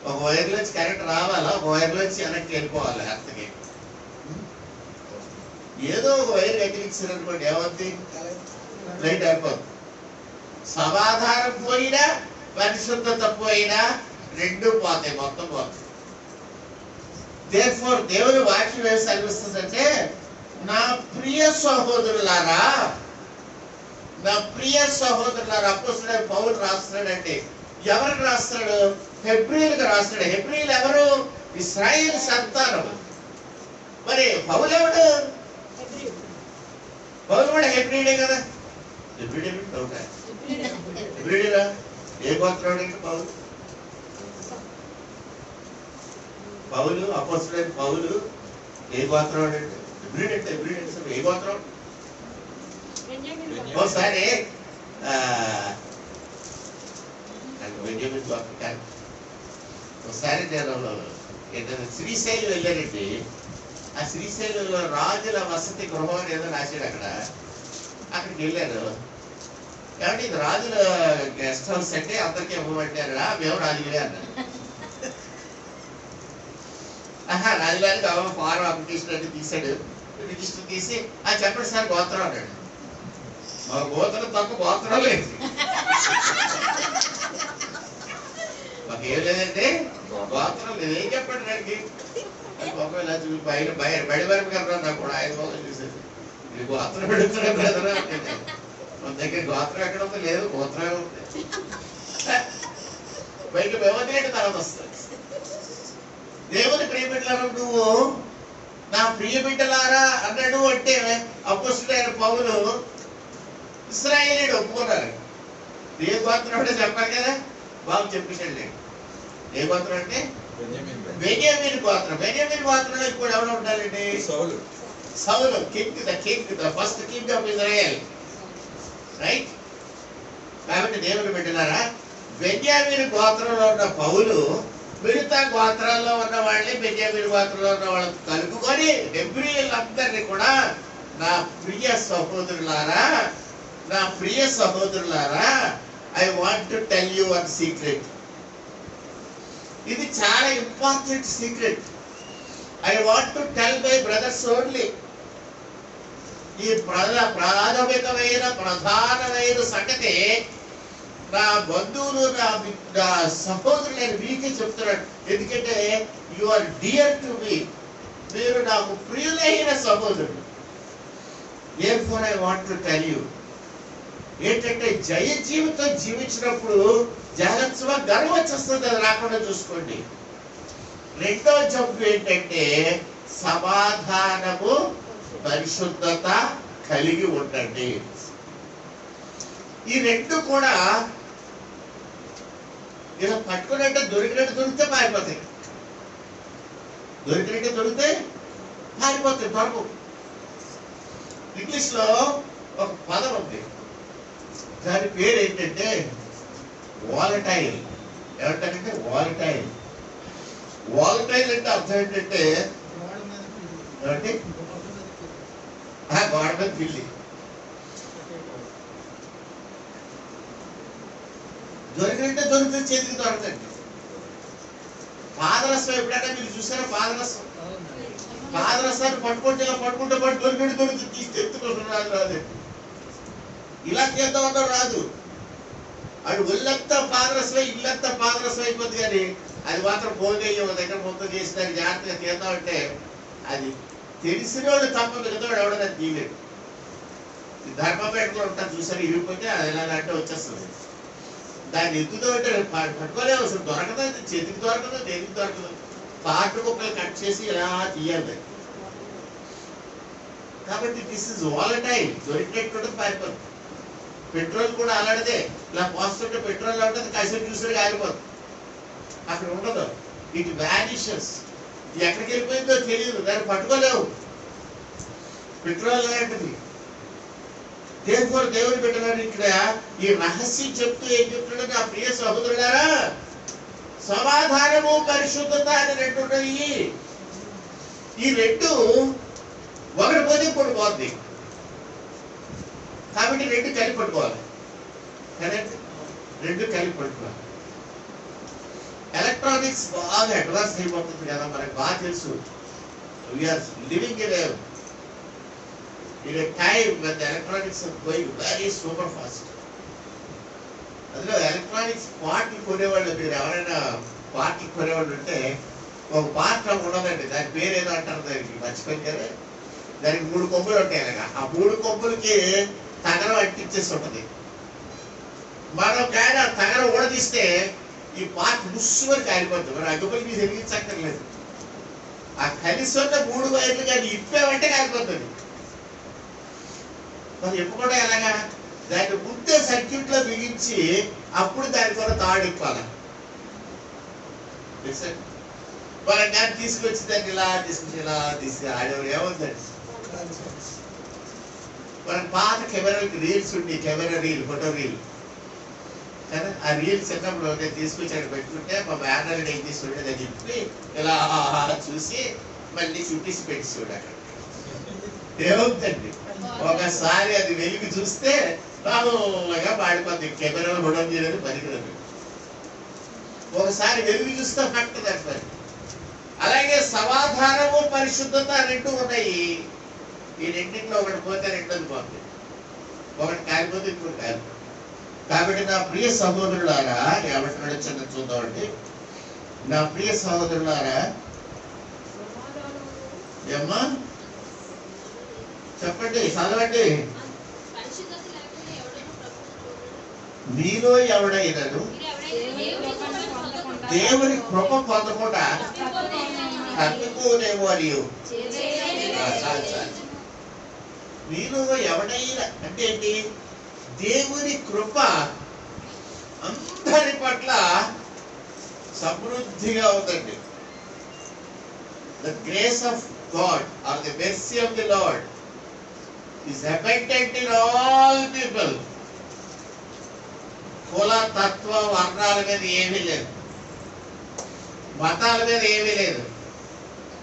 ఒక వైర్లోంచి కరెంట్ రావాలా, ఒక వైర్లోంచి వెనక్కి వెళ్ళిపోవాలి అర్థకి. ఏదో ఒక వైర్ కట్టించారనుకోండి, ఏమవుతుంది? లైట్ అయిపోతుంది. సమాధానం పోయినా పరిశుద్ధత పోయినా 2 పోతాయి, మొత్తం పోతాయి. దేర్ఫోర్ దేవుని వాక్యం ఏం సెలవిస్తుందంటే, నా ప్రియ సహోదరులారా, నా ప్రియ సహోదరులారా, అపోస్తలుడైన పౌలు రాస్తున్నాడంటే ఎవరికి రాస్తున్నాడు? హెబ్రీయులకు రాస్తున్నాడు. హెబ్రీయులు ఎవరు? ఇశ్రాయేలు సంతానం. మరి పౌలు ఎవడు? పౌలు కూడా హెబ్రీయుడే కదా. హెబ్రీయుడే హెబ్రీయుడా? ఏ గోత్రం అంటే పౌలు? పౌలు అపోస్తలుడైన పౌలు ఏ గోత్రం అంటే? హెబ్రీయుడు అంటే హెబ్రీయుడు అంటే ఏ గోత్రం? ఒకసారి ఒకసారి నేను శ్రీశైలం వెళ్ళానండి. ఆ శ్రీశైలంలో రాజుల వసతి గృహం అని ఏదో రాశాడు అక్కడ. అక్కడికి వెళ్ళారు. కాబట్టి ఇది రాజుల గెస్ట్ హౌస్ అంటే అందరికీ ఇవ్వమంటారు. మేము రాజులే అన్నారు. రాజుగారికి ఫారం అప్లికేషన్ అంటే తీశాడు. రిజిస్టర్ తీసి చెప్పండి సార్ గోత్రం అన్నాడు. మా గోత్రం తక్కువ గోత్రం లేదు, మాకేం లేదంటే గోత్రం లేదు. ఏం చెప్పండి దానికి? ఒకవేళ బయట బడి వరకు కదా నాకు కూడా 5 రోజులు చూసేది. ఇది గోత్రం పెడుతున్నాం కదా. మన దగ్గర గోత్రం ఎక్కడ ఉందో లేదు, గోత్రమే ఉంది. బయట వ్యవధి తర్వాత వస్తుంది. దేవుని ప్రియ బిడ్డలారా, నువ్వు నా ప్రియ బిడ్డలారా అన్నాడు అంటే అపోస్తలుడైన పౌలు ఇశ్రాయేలీయుడు ఒప్పుకున్నారు. ఏ గోత్రం అంటే చెప్పాలి కదా. బాబు చెప్పేసాడు. ఏ గోత్రం అంటే బెన్యామీను గోత్రం. బెన్యామీను గోత్రంలో ఇప్పుడు ఎవరు ఉంటారండి? Saul, the first king of Israel. Right. కాబట్టి దేవుని బిడ్డలారా, బెన్యామీను గోత్రంలో ఉన్న పౌలు మిగతా గోత్రాల్లో ఉన్న వాళ్ళని, బెన్యామీను గోత్రంలో ఉన్న వాళ్ళని కలుపుకొని హెబ్రీయులందరినీ కూడా నా ప్రియ సహోదరులారా, నా ప్రియ సహోదరులారా, I want to tell you one secret. ఇది చాలా important secret. I want to tell my brothers only. ఈ ప్రధానమైన సంగతి నా బంధువులు, నా సహోదరులు నేను మీకే చెప్తున్నాడు. ఎందుకంటే you are dear to me. మీరు నాకు ప్రియులైన సహోదరుడు. therefore I want to tell you. ఏంటంటే జయ జీవితం జీవించినప్పుడు జాగ్రత్తగా గర్వం వచ్చేస్తుంది, అది రాకుండా చూసుకోండి. రెండో జబ్బు ఏంటంటే సమాధానము, పరిశుద్ధత కలిగి ఉండండి. ఈ 2 కూడా ఇలా పట్టుకున్నట్టు దొరికినట్టు దొరికితే పారిపోతాయి, దొరికినట్టు దొరికితే పారిపోతాయి, దొరకవు. ఇంగ్లీష్ లో ఒక పదం ఉంది, దాని పేరు ఏంటంటే వాలటైల్. ఏమంటారంటే వాలటైల్. వాలటైల్ అంటే అర్థం ఏంటంటే ఏమంటే గోడ మీద పిల్లి. దొరికినట్టే దొరుకుతుంది, చేతికి దొరకదండి. పాదరసం ఎప్పుడైనా మీరు చూసారా? పాదరసం, పాదరసాన్ని పట్టుకుంటే ఇలా పట్టుకుంటే దొరికినట్టు దొరుకుతుంది, తీసి ఎత్తుకోసం రాదు. ఇలా చేద్దామన్నా రాదు. అటు ఒళ్ళంతా పాదరసమై ఇల్లంతా పాదరసం అయిపోద్ది. కానీ అది మాత్రం పోగయ్యే దగ్గర మొత్తం చేసి దాన్ని జాగ్రత్తగా తీద్దామంటే అది తెలిసిన వాళ్ళు తప్ప మిగతా ఎవడన్నా తీయలేడు. ధర్మపేటలో ఉంటారు చూసారు, ఇరిగిపోతే అది ఎలాగంటే వచ్చేస్తుంది. దాన్ని ఎత్తుతో అంటే పట్టుకోలేము, అసలు దొరకదు, చేతికి దొరకదు, దేనికి దొరకదు. పాటు కుక్కలు కట్ చేసి ఇలా తీయాలి. కాబట్టి దిస్ ఇస్ వాలటైల్. దొరికినట్టు పారిపోతుంది. పెట్రోల్ కూడా అలాంటిదే, ఇలా పోస్తుంటే పెట్రోల్ ఉంటుంది, కాసేపు చూసారు ఆగిపోతుంది, అక్కడ ఉండదు, ఇట్ వ్యానిషెస్. ఎక్కడికి వెళ్ళిపోయిందో తెలియదు, దాన్ని పట్టుకోలేవు. పెట్రోల్ లాంటిది. దేవుడు పెట్టినాడు ఇక్కడ ఈ రహస్యం చెప్తూ ఏం చెప్తున్నాడు, నా ప్రియ సహోదరులారా, సమాధానము పరిశుద్ధత అని రెండు ఉన్నాయి. ఈ రెండు ఒకటి పోతే ఇప్పుడు పోద్ది, కాబట్టి రెండు కలిపి పట్టుకోవాలి. కరెక్ట్, రెండు కలిపి పట్టుకోవాలి. ఎలక్ట్రానిక్స్ బాగా అడ్వాన్స్ అయిపోతుంది కదా, మనకు బాగా తెలుసు. We are living in a time when the electronics are going very super fast. అందులో ఎలక్ట్రానిక్స్ పార్ట్లు కొనేవాళ్ళు, మీరు ఎవరైనా పార్ట్లు కొనేవాళ్ళు ఉంటే ఒక పార్ట్ ఉండదండి, దాని పేరు ఏదో అంటారు, దానికి మర్చిపోయింది కదా, దానికి 3 కొమ్ములు ఉంటాయి. అలాగా ఆ 3 కొమ్ములకి తగరం అంటించేసి ఉంటుంది. మనం కానీ తగరం ఊడదీస్తే ఈ పార్ట్ ముస్సుకొని కాలిపోతుంది, మనం అగ్గుపల్లి మీద వెలిగించక్కర్లేదు. ఆ కలిసి ఉన్న 3 వైర్లు కానీ ఇప్పేవంటే కాలిపోతుంది. మరి ఎప్పుడు ఎలాగా, దాన్ని ముందే సర్క్యూట్ లో బిగించి అప్పుడు దాని కూడా తాడు ఇప్పాలి. మనం కానీ తీసుకొచ్చి దాన్ని ఇలా తీసి ఆడేవారు ఏమవుతుంది. మన పాత కెమెరాలకి రీల్స్ ఉండి, కెమెరా రీల్, ఫోటో రీల్ కదా, ఆ రీల్స్ చిన్నప్పుడు నేను తీసుకొచ్చి అక్కడ పెట్టుకుంటే మా బ్యానర్ ఏం తీసుకుంటే దాన్ని చెప్పి ఇలా చూసి మళ్ళీ చుట్టేసి పెట్టి చూడ అక్కడ ఏమవుతుందండి. ఒకసారి అది వెలిగి చూస్తే రాగా పాడిపోద్ది, కెమెరాలో ఫోటో తీయలేదు పనికిరదు. ఒకసారి వెలిగి చూస్తే పట్టదు పని. అలాగే సమాధానము పరిశుద్ధత రెండు ఉన్నాయి. ఈ రెండింటిలో ఒకటి పోతే రెండోది పోతుంది, ఒకటి కాలిపోతే ఇంకోటి కాలి. కాబట్టి నా ప్రియ సహోదరులారా, ఏమంటున్నాడో చిన్న చూద్దామండి. నా ప్రియ సహోదరులారా, ఏమ్మా చెప్పండి, చదవండి. మీలో ఎవడైనను దేవుని కృప పొందకుండా తప్పిపోనేమో అని. మీలో ఎవడైనా అంటే ఏంటి, దేవుని కృప అందరి పట్ల సమృద్ధిగా ఉందండి. The grace of God or the mercy of the Lord is abundant in all people. కుల తత్వ వర్ణాల మీద ఏమీ లేదు, మతాల మీద ఏమీ లేదు,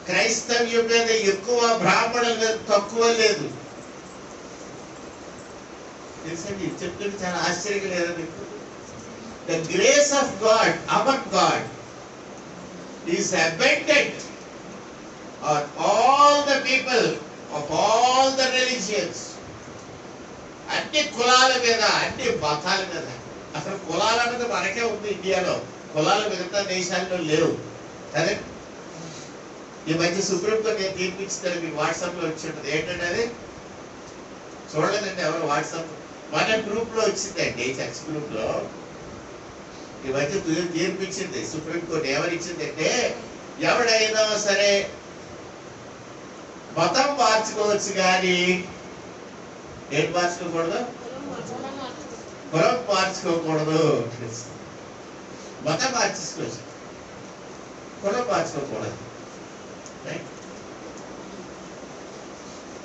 క్రైస్తవ్యం మీద ఎక్కువ, బ్రాహ్మణుల మీద తక్కువ లేదు. తెలుసండి, చెప్తుంటే చాలా ఆశ్చర్యంగా లేదా మీకు. The grace of God, hour God, is abundant on all the people of all the religions. అన్ని కులాల మీద, అన్ని మతాల మీద. అసలు కులాల మీద మనకే ఉంది ఇండియాలో, కులాల మిగతా దేశాల్లో లేవు. అదే ఈ మధ్య సుప్రీంకోర్టు నేను తీర్పిస్తాను, మీకు వాట్సాప్ లో వచ్చి ఉంటుంది. ఏంటంటే అది చూడలేదండి ఎవరు, వాట్సాప్ మన గ్రూప్ లో వచ్చిందండి, చర్చ్ గ్రూప్ లో ఈ మధ్య తీర్పిచ్చింది సుప్రీంకోర్టు. ఏమనిచ్చిందంటే, ఎవడైనా సరే మతం మార్చుకోవచ్చు కానీ ఏం మార్చుకోకూడదు, కులం మార్చుకోకూడదు. మతం మార్చుకోవచ్చు, కులం మార్చుకోకూడదు.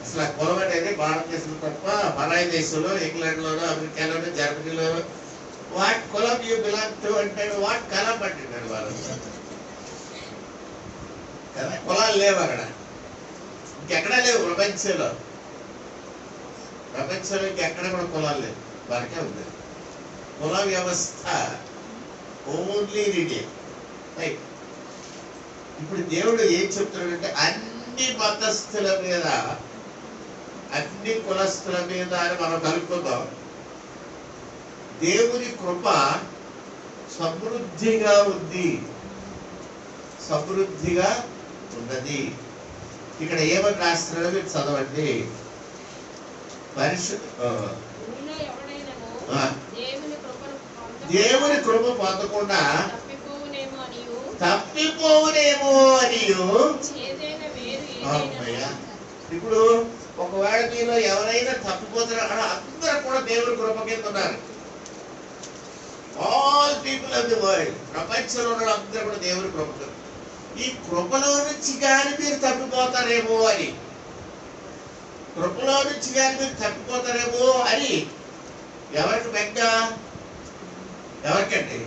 అసలు ఆ కులం అనేది భారతదేశంలో తప్ప మరాయి దేశంలో, ఇంగ్లాండ్లోనో, అమెరికాలోనో, జర్మనీలోనో వాట్ కులం యూ బిలాంగ్ టు అంటాడు, వాట్ కలం అంటున్నాడు వాళ్ళు కదా. కులాలు లేవు అక్కడ, ఇంకెక్కడా లేవు ప్రపంచంలో. ఇంకెక్కడ కూడా కులాలు లేవు, మనకే ఉంది కుల వ్యవస్థ, ఓన్లీ రిలీజియన్. రైట్. ఇప్పుడు దేవుడు ఏం చెప్తున్నాడంటే, అన్ని మతస్థుల మీద, అన్ని కులస్థుల మీద అని మనం కలుపుకుందాం. దేవుని కృప సమృద్ధిగా ఉంది, సమృద్ధిగా ఉన్నది. ఇక్కడ ఏమని రాస్తున్నాడో మీరు చదవండి. దేవుని కృప పొందకుండా తప్పిపోవునేమో అని. ఇప్పుడు ఒకవేళ మీలో ఎవరైనా తప్పిపోతారో అందరూ కూడా దేవుడి కృప కింద ఉన్నారు. All people of the world, ప్రపంచంలో ఉన్న అందరూ కూడా దేవుడి కృప కింద. ఈ కృపలో నుంచి కానీ మీరు తప్పిపోతారేమో అని, కృపలో నుంచి కానీ మీరు తప్పిపోతారేమో అని ఎవరికి బెంగ? ఎవరికండి?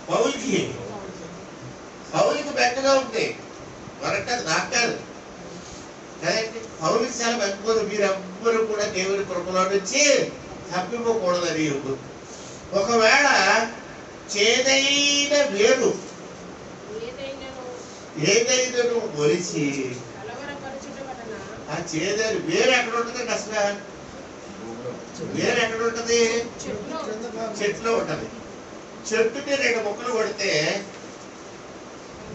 పౌలుకి. పౌలుకి బెంగగా ఉంది, మరొకటి నాకు కాదు కదండి. పౌలుకి చాలా బెంగపోదు. మీరెవ్వరూ కూడా దేవుడి కృపలో నుంచి తప్పిపోకూడదని. ఒకవేళ చేదైన వేరు ఏదైనాను ఒలిచి, ఆ చేదైన వేరు ఎక్కడ ఉంటుందండి? అసలు వేరు ఎక్కడ ఉంటది? చెట్లో ఉంటది. చెట్టుని 2 ముక్కలు కొడితే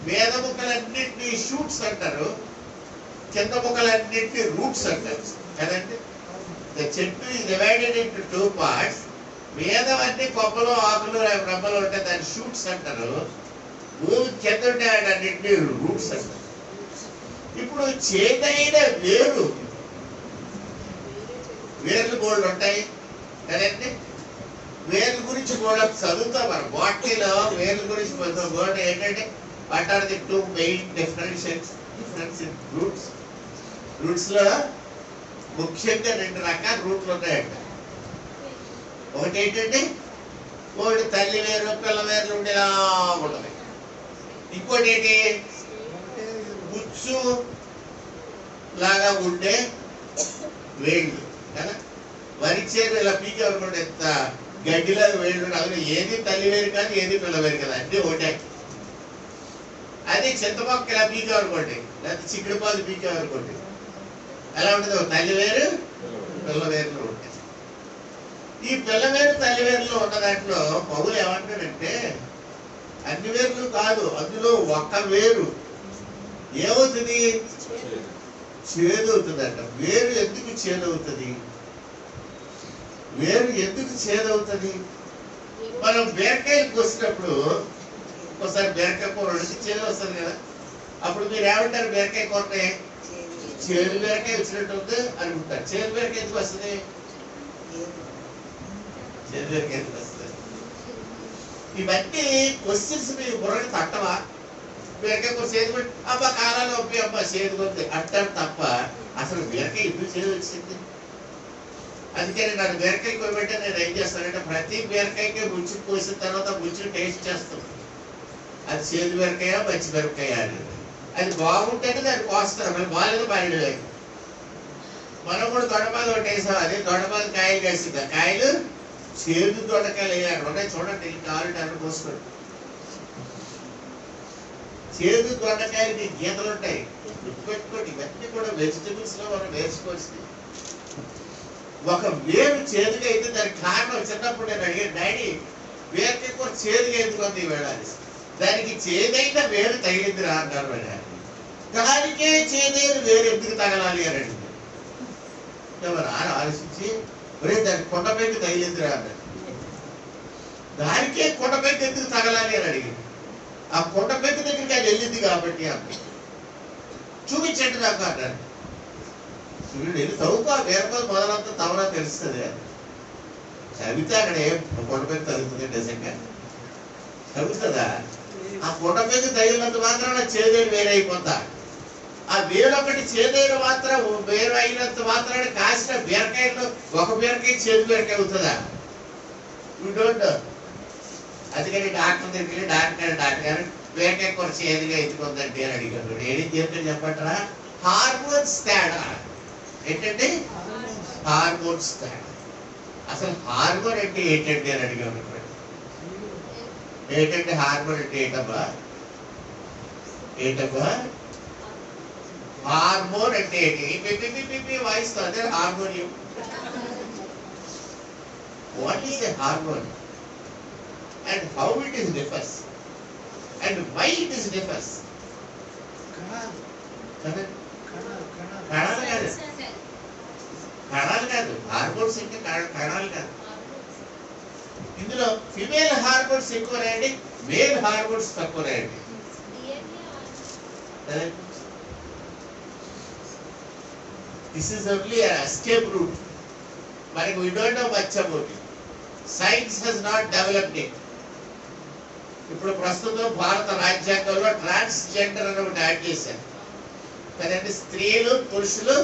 వేద ముక్కలన్నింటినీ షూట్స్ అంటారు, కింద ముక్కలన్నింటినీ రూట్స్ అంటారు కదండి. చెట్టు is divided into 2 parts. వేదం అన్ని కొమ్మలు, ఆకులు, రెమ్మలు ఉంటాయి, దాన్ని షూట్స్ అంటారు. భూమి కింద ఉంటే అన్నింటినీ రూట్స్ అంటారు. ఇప్పుడు చేదైన వేరు, వేర్లు గోల్డ్ ఉంటాయి కదండి. వేర్ల గురించి కూడా చదువుతాం మనం బాటలీలో. వేర్ల గురించి గోల్డ్ ఏంటంటే what are the 2 main difference in roots. Roots లో ముఖ్యంగా 2 రకాల రూట్లు ఉన్నాయంట. ఒకటి ఏంటంటే ఒకటి తల్లి వేరు, పిల్ల వేర్లు ఉండేలా ఉంటుంది. ఇంకోటి ఏంటి? గుచ్చు లాగా ఉండే వేళ్ళు కదా. వరి చేరు ఇలా పీకే అనుకోండి, ఎంత గడ్డిలాగా వేళ్ళు ఉండే. అందులో ఏది తల్లి వేరు కాదు, ఏది పిల్ల వేరు కదా, అన్నీ ఒకటే. అది చింతపక్క ఇలా పీకే అనుకోండి, లేకపోతే చిక్కుడు పాలు పీకే అనుకోండి, ఎలా ఉంటుంది? తల్లి వేరు, పిల్ల వేరులో ఉంటాయి. ఈ పిల్ల వేరు తల్లి వేరులో ఉన్న దాంట్లో పౌలు ఏమంటాడంటే అన్ని వేర్లు కాదు, అందులో ఒక్క వేరు ఏమవుతుంది? చేదవుతుందంట. వేరు ఎందుకు చేదవుతుంది? వేరు ఎందుకు చేదవుతుంది? మనం బీరకాయలకు వచ్చినప్పుడు ఒకసారి బీరకాయ కూర వండితే చేదు వస్తుంది కదా. అప్పుడు మీరు ఏమంటారు? బీరకాయ కూరనే చేదు బీరకాయ వచ్చినట్టు ఉంది అనుకుంటారు. చేదు బీరకాయ ఎందుకు వస్తుంది? చేదు బీరకాయ ఎందుకు వస్తుంది? ఇవన్నీ క్వశ్చన్స్ మీరు బుర్రని తట్టవా? బీరకాయ కూర చేదు పెట్టి అబ్బా కాలాలు ఒప్పి అబ్బా చేదు కొద్ది అంటారు తప్ప అసలు బీరకాయ ఇప్పుడు చేదు వచ్చింది. అందుకని నన్ను బీరకాయ కోయబెట్టే నేను ఏం చేస్తానంటే ప్రతి బీరకాయకి రుచి కోసిన తర్వాత రుచి టేస్ట్ చేస్తాను. అది చేదు బీరకాయ మంచి బీరకాయ అని. అది బాగుంటేనే దాన్ని కోస్తాను, మళ్ళీ బాగాలేదు బాగా. మనం కూడా దొండపాలు ఒకటి వేసాం, అది దొండపాలు కాయలు వేసింది. కాయలు చేదు దొండకాయలు అక్కడ ఉన్నాయి చూడండి, కావాలంటే అక్కడ కోసుకోండి. చేదు దొండకాయలకి గీతలు ఉంటాయి, గుర్తుపెట్టుకోండి. ఇవన్నీ కూడా వెజిటబుల్స్ లో మనం వేసుకోవచ్చు. ఒక వేరు చేదుగా అయితే దానికి కారణం చిన్నప్పుడు నేను అడిగాను, డాడీ వేరుకి కూడా చేదుగా ఎందుకు ఉంది వేడాలి? దానికి చేదైన వేరు తగిలింది రా అన్నారు. దానికే చేదైన వేరు ఎందుకు తగలాలి అని అడిగింది. ఎవరు ఆలోచించి ఒరే దానికి కొండపైకి తగిలింది రా అన్నారు. దానికే కొండపైకి ఎందుకు తగలాలి అని అడిగింది. ఆ కొండపైకి దగ్గరికి అది వెళ్ళింది కాబట్టి అమ్మ చూపించండి నాకు అన్నారు. చూడండి వెళ్ళి చదువుకో, వేరపది మొదలంతా తవరా తెలుస్తుంది. చదివితే అక్కడ ఏం కొండపైకి తగులుతుంది నిజంగా చదువుతుందా? ఆ కొండపైకి తగిలినంత మాత్రాన చేదైన వేరే అయిపోతా. ఆ వేరొకటి చేదైన మాత్రం వేరు అయినంత మాత్రాన కాసిన బీరకాయలో ఒక బీరకాయ చేదు బీరకాయ అవుతుందా? You don't know. అందుకని డాక్టర్ దగ్గరికి వెళ్ళి డాక్టర్ గారు బీరకాయ కూర చేదుగా ఎత్తుకుందంటే అని అడిగాడు. ఏది చేద్దాం చెప్పంటారా? హార్మోన్స్ తేడా. ఏంటంటే హార్మోన్స్ తేడా. అసలు హార్మోన్ అంటే ఏంటంటే అని అడిగాడు. ఏంటంటే హార్మోన్ అంటే ఏంటబ్బా? ఏంటబ్బా హార్మోన్ అంటే ఏంటి? వాయిస్ అదే harmonium. What is a hormone and how it is differs and why it is differs? కణాలు కాదు, హార్మోన్స్ అంటే కణాలు కాదు. ఇందులో ఫిమేల్ హార్మోన్స్ ఎక్కువ రాయండి, మేల్ హార్మోన్స్ తక్కువ రాయండి. This is only escape route. మనకి we don't know much about it. Science has not developed it. ఇప్పుడు ప్రస్తుతం భారత రాజ్యాంగంలో ట్రాన్స్జెండర్ అని ఒకటి యాడ్ చేశారు కదండి. స్త్రీలు పురుషులు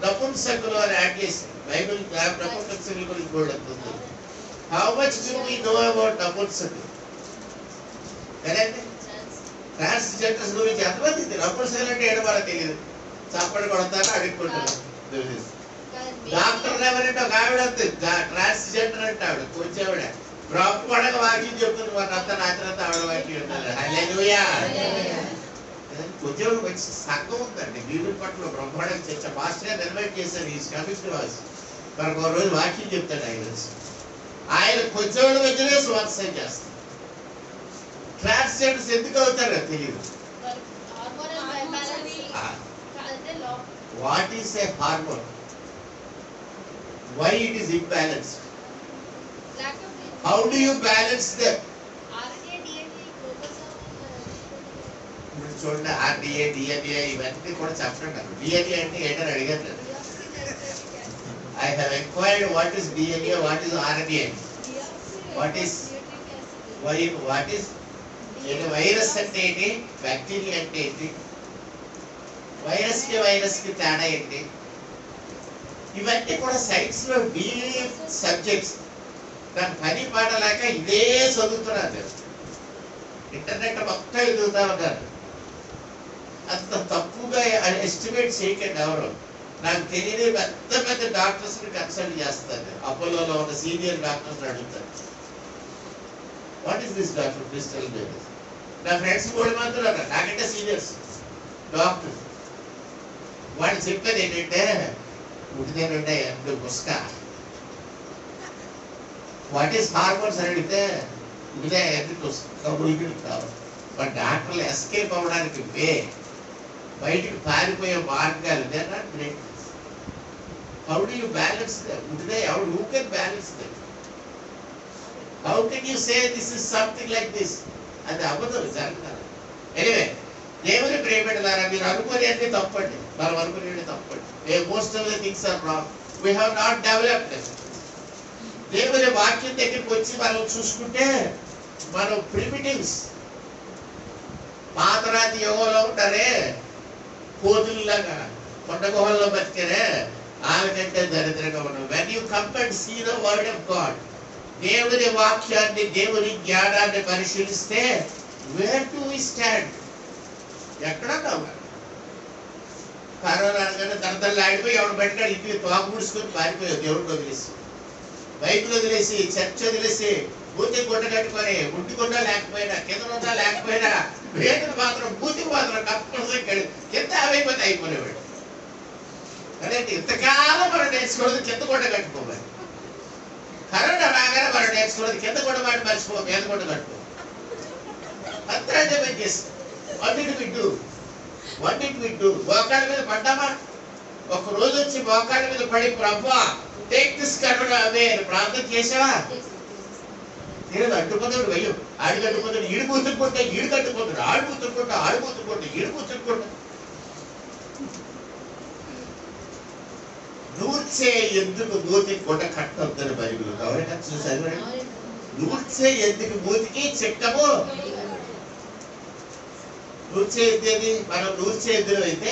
నపుంసకులు అని యాడ్ చేశారు. బైబిల్ నపుంసకుల గురించి కూడా ఉంటుంది. How much do we know about నపుంసకులు కదండి. ట్రాన్స్జెండర్స్ గురించి ఎంతమంది నపుంసకులు అంటే ఏదో మనకు తెలియదు. చప్పటి కొడతారు అడుక్కుంటారు. డాక్టర్ ఎవరంటే ఒక ఆవిడ ట్రాన్స్జెండర్ అంటే ఆవిడ కొంచెం ఆవిడ బ్రహ్మణంగా వాక్యం చెప్తుంది. మన అంతా రాత్రంతా ఆవిడ వాక్యం ఉండాలి. హల్లెలూయా. కొంచెం మంచి సంఘం ఉందండి బీబిల్ పట్ల బ్రహ్మాండంగా చర్చ. మాస్టర్ గారు ఇన్వైట్ చేశారు. ఈ కమిషన్ వాస్ మనకు ఒక రోజు వాక్యం చెప్తాడు. ఆయన కొంచెం మధ్యనే స్వార్థం చేస్తారు. ట్రాన్స్జెండర్స్ ఎందుకు అవుతారో తెలియదు. What is a hormone? Why it is imbalance? How do you balance them? చూడండి, ఆర్డిఏ డిఎన్ఏ ఇవన్నీ కూడా చెప్పండి. డిఎన్ఏ అంటే ఏంటని అడిగారు. I have enquired what is DNA, what is RDA, what is virus అంటే ఏంటి, బ్యాక్టీరియా అంటే ఏంటి, వైరస్ కి తేడా ఏంటి, ఇవన్నీ కూడా సైన్స్ లో డీప్ సబ్జెక్ట్స్. దాని పని పాట లేక ఇదే చదువుతున్నారు. ఇంటర్నెట్ మొత్తం ఎదుగుతా ఉన్నారు. అంత తప్పుగా ఎస్టిమేట్ చేయకండి ఎవరు. నాకు తెలియని పెద్ద పెద్ద డాక్టర్స్ ని కన్సల్ట్ చేస్తారు. అపోలోలో ఉన్న సీనియర్ డాక్టర్స్ అడుగుతారు, what is this doctor crystal baby. నా ఫ్రెండ్స్ కూడా మాత్రం నాకంటే సీనియర్స్ డాక్టర్. వాళ్ళు చెప్పేది ఏంటంటే ఉడితేనంటే ఎందు పుస్క. వాట్ ఈస్ హార్మోన్స్ అని అడిగితే ఉడితే ఎందుకు ఉడికి కావాలి. బట్ డాక్టర్లు ఎస్కేప్ అవ్వడానికి బయటికి పారిపోయే మార్గాలు. They are not great. How do you balance them? ఉడితే ఎవరు who can balance them? How can you say this is something like this? అది అబద్ధం, జరుగుతారు. ఎనివే, దేవుని ప్రేమిటులారా, మీరు అనుకునేది తప్పండి, మనం అనుకునేది తప్పండి. Most of the things are wrong. We have not developed. దేవుని వాక్యం దగ్గరికి వచ్చి మనం చూసుకుంటే మనం ప్రిమిటివ్స్, పాతరాతి యుగంలో ఉంటారే, కోతుల్లాగా కొండ గుహల్లో బతికారే, వాళ్ళకంటే దరిద్రంగా ఉన్నాం. When you come and see the word of God, దేవుని వాక్యాన్ని, దేవుని జ్ఞానాన్ని పరిశీలిస్తే వేర్ టు వి స్టాండ్? ఎక్కడా కావాలి. కరోనా అనగానే దరదలు ఆడిపోయి ఎవడు బయటకాడు ఇంటికి తోక ముడుచుకొని పారిపోయావు. దేవుడిని వదిలేసి, బైకులు వదిలేసి, చర్చ్ వదిలేసి, బూతికి గుడ్డ కట్టుకొని, ముట్టుకున్నా లేకపోయినా, కింద ఉన్నా లేకపోయినా, వేటుకు మాత్రం బూతికి మాత్రం కంపల్సరీ కింద అవైపోతే అయిపోయినవాడు. అదేంటి ఇంతకాలం మనం నేర్చుకోవద్దు, కింద గుడ్డ కట్టుకోవాలి. కరోనా రాగానే మనం నేర్చుకోవద్దు, కింద గుడ్డ మాట మర్చిపో, మీద గుడ్డ కట్టుకో. అంతరాజ్యం చేసి వన్నిటి విడ్డు మోకాళ్ళ మీద పడ్డామా? ఒక రోజు వచ్చి మోకాళ్ళ మీద పడి ప్రభువా టేక్ దిస్ కరోనా అవే అని ప్రార్థన చేసావా? నేను అడ్డుపోతాడు, వెయ్యం ఆడి కట్టుపోతాడు, ఈడు కూతురుకుంటా, ఈడు కట్టుపోతాడు, ఆడు కూతురుకుంటా, ఆడు కూతురుకుంటా, ఈడు కూతురుకుంటా. నూర్చే ఎందుకు మూతికి గుడ్డ కట్టొద్దని బైబిల్ ఎవరైనా చూసారు? నూర్చే ఎందుకు మూతికి చిక్కము? నూర్చే ఎద్దేది మనం నూర్చే ఎద్దులో అయితే,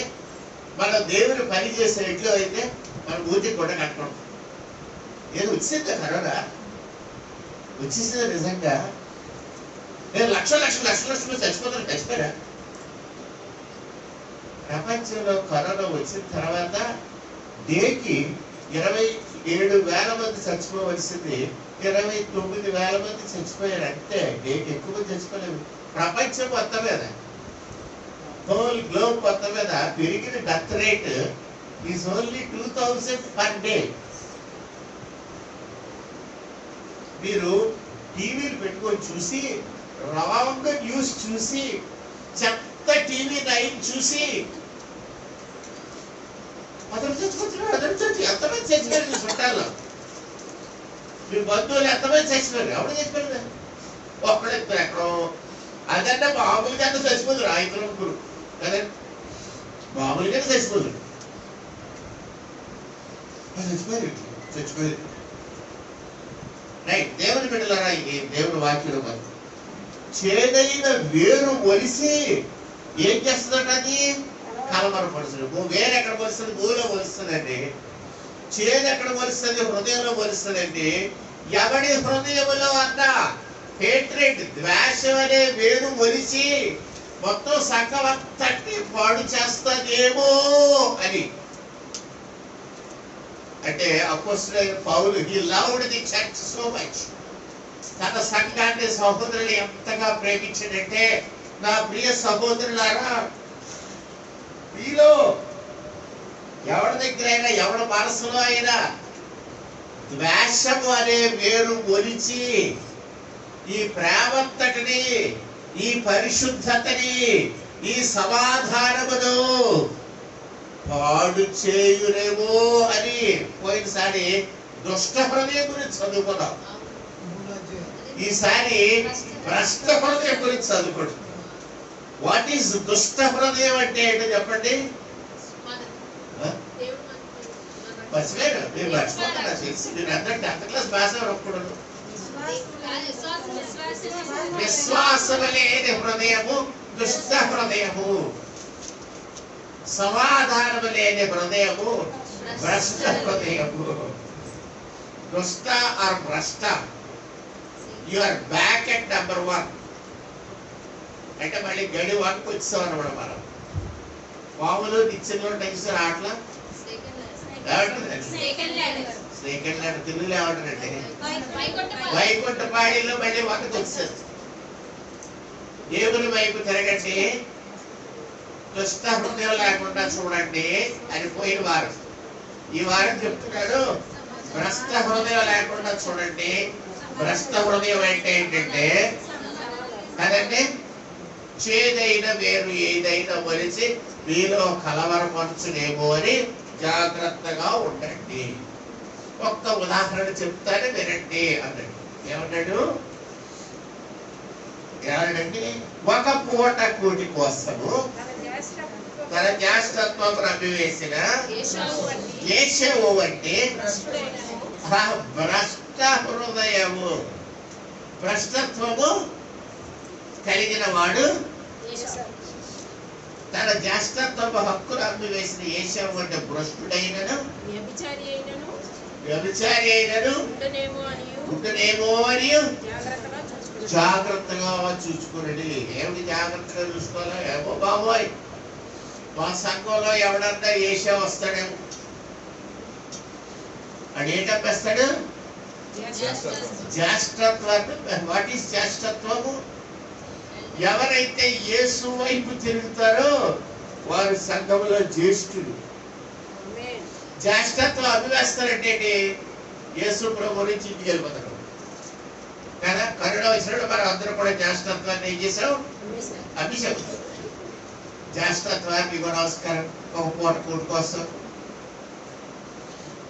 మనం దేవుని పని చేసే ఎడ్లో అయితే మనం మూతికి గుడ్డ కట్టడం. ఏదో వచ్చిందా కరోనా? వచ్చేసిందా నిజంగా? నేను లక్షలు చచ్చిపోయారా? ప్రపంచంలో కరోనా వచ్చిన తర్వాత డేకి 27,000 మంది చచ్చిపోవలసింది 29,000 మంది చచ్చిపోయారు. అంతే, డేకి ఎక్కువ మంది చచ్చిపోలేదు. ప్రపంచం మొత్తం మీద, హోల్ గ్లోబ్ మొత్తం మీద పెరిగిన death rate is only 2000 per day. మీరు టీవీలు పెట్టుకొని చూసి, రాంగ్ న్యూస్ చూసి, చెత్త టీవీ 9 చూసి అతను చచ్చిపోతున్నాడు, ఎంతమంది చచ్చిపోయారు? మీ చుట్టాల్లో, మీ బంధువులు ఎంతమంది చచ్చిపోయారు? ఎవరు చచ్చిపోయారు? ఒక్కడిద్దరు ఎక్కడో. అదంటే మామూలుగా చచ్చిపోతారు, 5 ముగ్గురు కదండి, మామూలుగానే చచ్చిపోతారు. చచ్చిపోయారు. రైట్. దేవుని బిడ్డలారా, ఈ దేవుని వాక్యం మరి చేదైన వేరు ఒలిసి ఏం చేస్తుందంట? అది కలవరపరుస్తుంది. వేరు ఎక్కడ మొలుస్తుంది? భూమిలో మొలుస్తుందండి. చేదు ఎక్కడ మొలుస్తుంది? హృదయంలో మొలుస్తుందండి. ఎవడి హృదయంలో అన్న హేట్రెడ్, ద్వేషం అనే వేరు ఒలిసి మొత్తం సంఘమంతటి పాడు చేస్తుందేమో అని. అంటే అపోస్తలుడైన Paul, he loved the church so much. తన సంఘాన్ని, సహోదరులు ఎంతగా ప్రేమించాడంటే, నా ప్రియ సహోదరులారా, మీలో ఎవరి దగ్గరైనా, ఎవరి మనసులో అయినా ద్వేషము అనే వేరు ఒలిచి ఈ ప్రేమంతటిని, ఈ పరిశుద్ధతని, ఈ సమాధానమును పాడు చేయురేమో అని పోయినసారి దుష్ట హృదయం గురించి చదువుకున్నాం. ఈసారి భ్రష్ట హృదయం గురించి చదువుకోండి. వాట్ ఈస్ దుష్ట హృదయం అంటే ఏంటో చెప్పండి. మర్చిపోయారు మీరు, మర్చిపోతున్నా తెలిసి. మీరు అందరూ 10th క్లాస్ పాస్ అవ్వరు. ఒప్పుడు విశ్వాసము లేని హృదయము దుష్ట హృదయము, సమాధానము లేని హృదయము భ్రష్ట హృదయము. దుష్ట ఆర్ భ్రష్ట, you are back at number 1. అంటే మళ్ళీ గడి 1కి వచ్చాం అనమాట. మనం మామూలు నిత్యంలో టెన్షన్ ఆటలా సెకండ్ ల్యాండ్ తెలుగులో ఏమంటారంటే వైకుంఠపాడిలో మళ్ళీ 1కి వచ్చారు. దేవుని వైపు తిరగండి, దుష్ట హృదయం లేకుండా చూడండి అని పోయిన వారం. ఈ వారం చెప్తున్నాడు భ్రష్ట హృదయం లేకుండా చూడండి. భ్రష్ట హృదయం అంటే ఏంటంటే అదండి, చేదైన వేరు ఏదైనా ఒలిచి మీలో కలవరపరచునేమో అని జాగ్రత్తగా ఉండండి. ఒక్క ఉదాహరణ చెప్తానే వినండి అన్నాడు. ఏమన్నాడు? ఏమన్నాడండి? ఒక పూట కూటి కోసము తన జ్యేష్ఠత్వం అభివేసిన ఏషవు అంటే భ్రష్ట హృదయము, భ్రష్టత్వము కలిగిన వాడు తన జ్యేష్ఠత్వపు హక్కును అమ్మివేసిన ఏషవు అంటే భ్రష్టుడైనను వ్యభిచారి అయినను ఉంటునేమో అని జాగ్రత్తగా చూసుకునండి. ఏమిటి జాగ్రత్తగా చూసుకోవాలా? ఏమో బాబోయ్, మా సంఘంలో ఎవడన్నా ఏషా వస్తాడేమో అని ఏం తప్పేస్తాడు? జ్యేష్ఠత్వాన్ని. What is జ్యేష్ఠత్వము? ఎవరైతే యేసు వైపు తిరుగుతారో వారు సంఘంలో జ్యేష్ఠుడు. జ్యేష్ఠత్వం అభివేస్తారంటే యేసు ప్రభు నుంచి ఇంటికి వెళ్ళిపోతాడు కదా. కరుణ వచ్చినప్పుడు మనం అందరూ కూడా జ్యేష్ఠత్వాన్ని ఏం చేసాం? అభిషేకం. జ్యేష్ఠత్వాన్ని మీకు నమస్కారం. ఒక పూట కూటి కోసం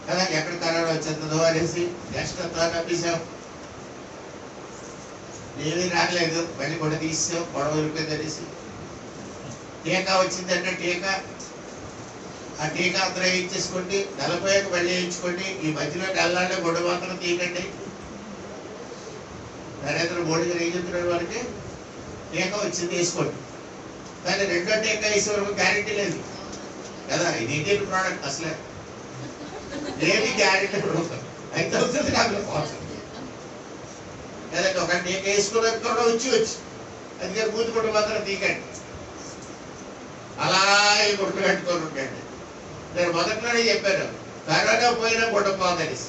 కదా, ఎక్కడ కరోనా వచ్చిందో అనేసి జ్యేష్ఠత్వాన్ని అభిషేకం. ఏమీ రాలేదు, మళ్ళీ కూడా తీసాం, గొడవ వెళ్ళిపోయింది అనేసి. టీకా వచ్చిందంటే టీకా, ఆ టీకా అందరూ వేయించేసుకోండి, 40 మళ్ళీ వేయించుకోండి. ఈ మధ్యలో నెలలాడే గొడవ మాత్రం తీయకండి. నరేంద్ర మోడీ గారు ఏం చెప్తున్నాడు? వాళ్ళకి టీకా వచ్చింది వేసుకోండి, కానీ 2వ టీకా వేసే వరకు గ్యారెంటీ లేదు కదా. ఇది ఇండియన్ ప్రోడక్ట్, అసలే ఏమి గ్యారెంటీ అయితే అవుతుంది నాకు పోతుంది కదండి. ఒక టీకా వేసుకున్నాక కూడా వచ్చి అందుకని మూతి కొట్టు మాత్రం తీకండి, అలాగే గుడ్డు కట్టుకొని ఉండండి. నేను మొదట్లోనే చెప్పాను, కరోనా పోయినా గుడ్డ పోదనేసి.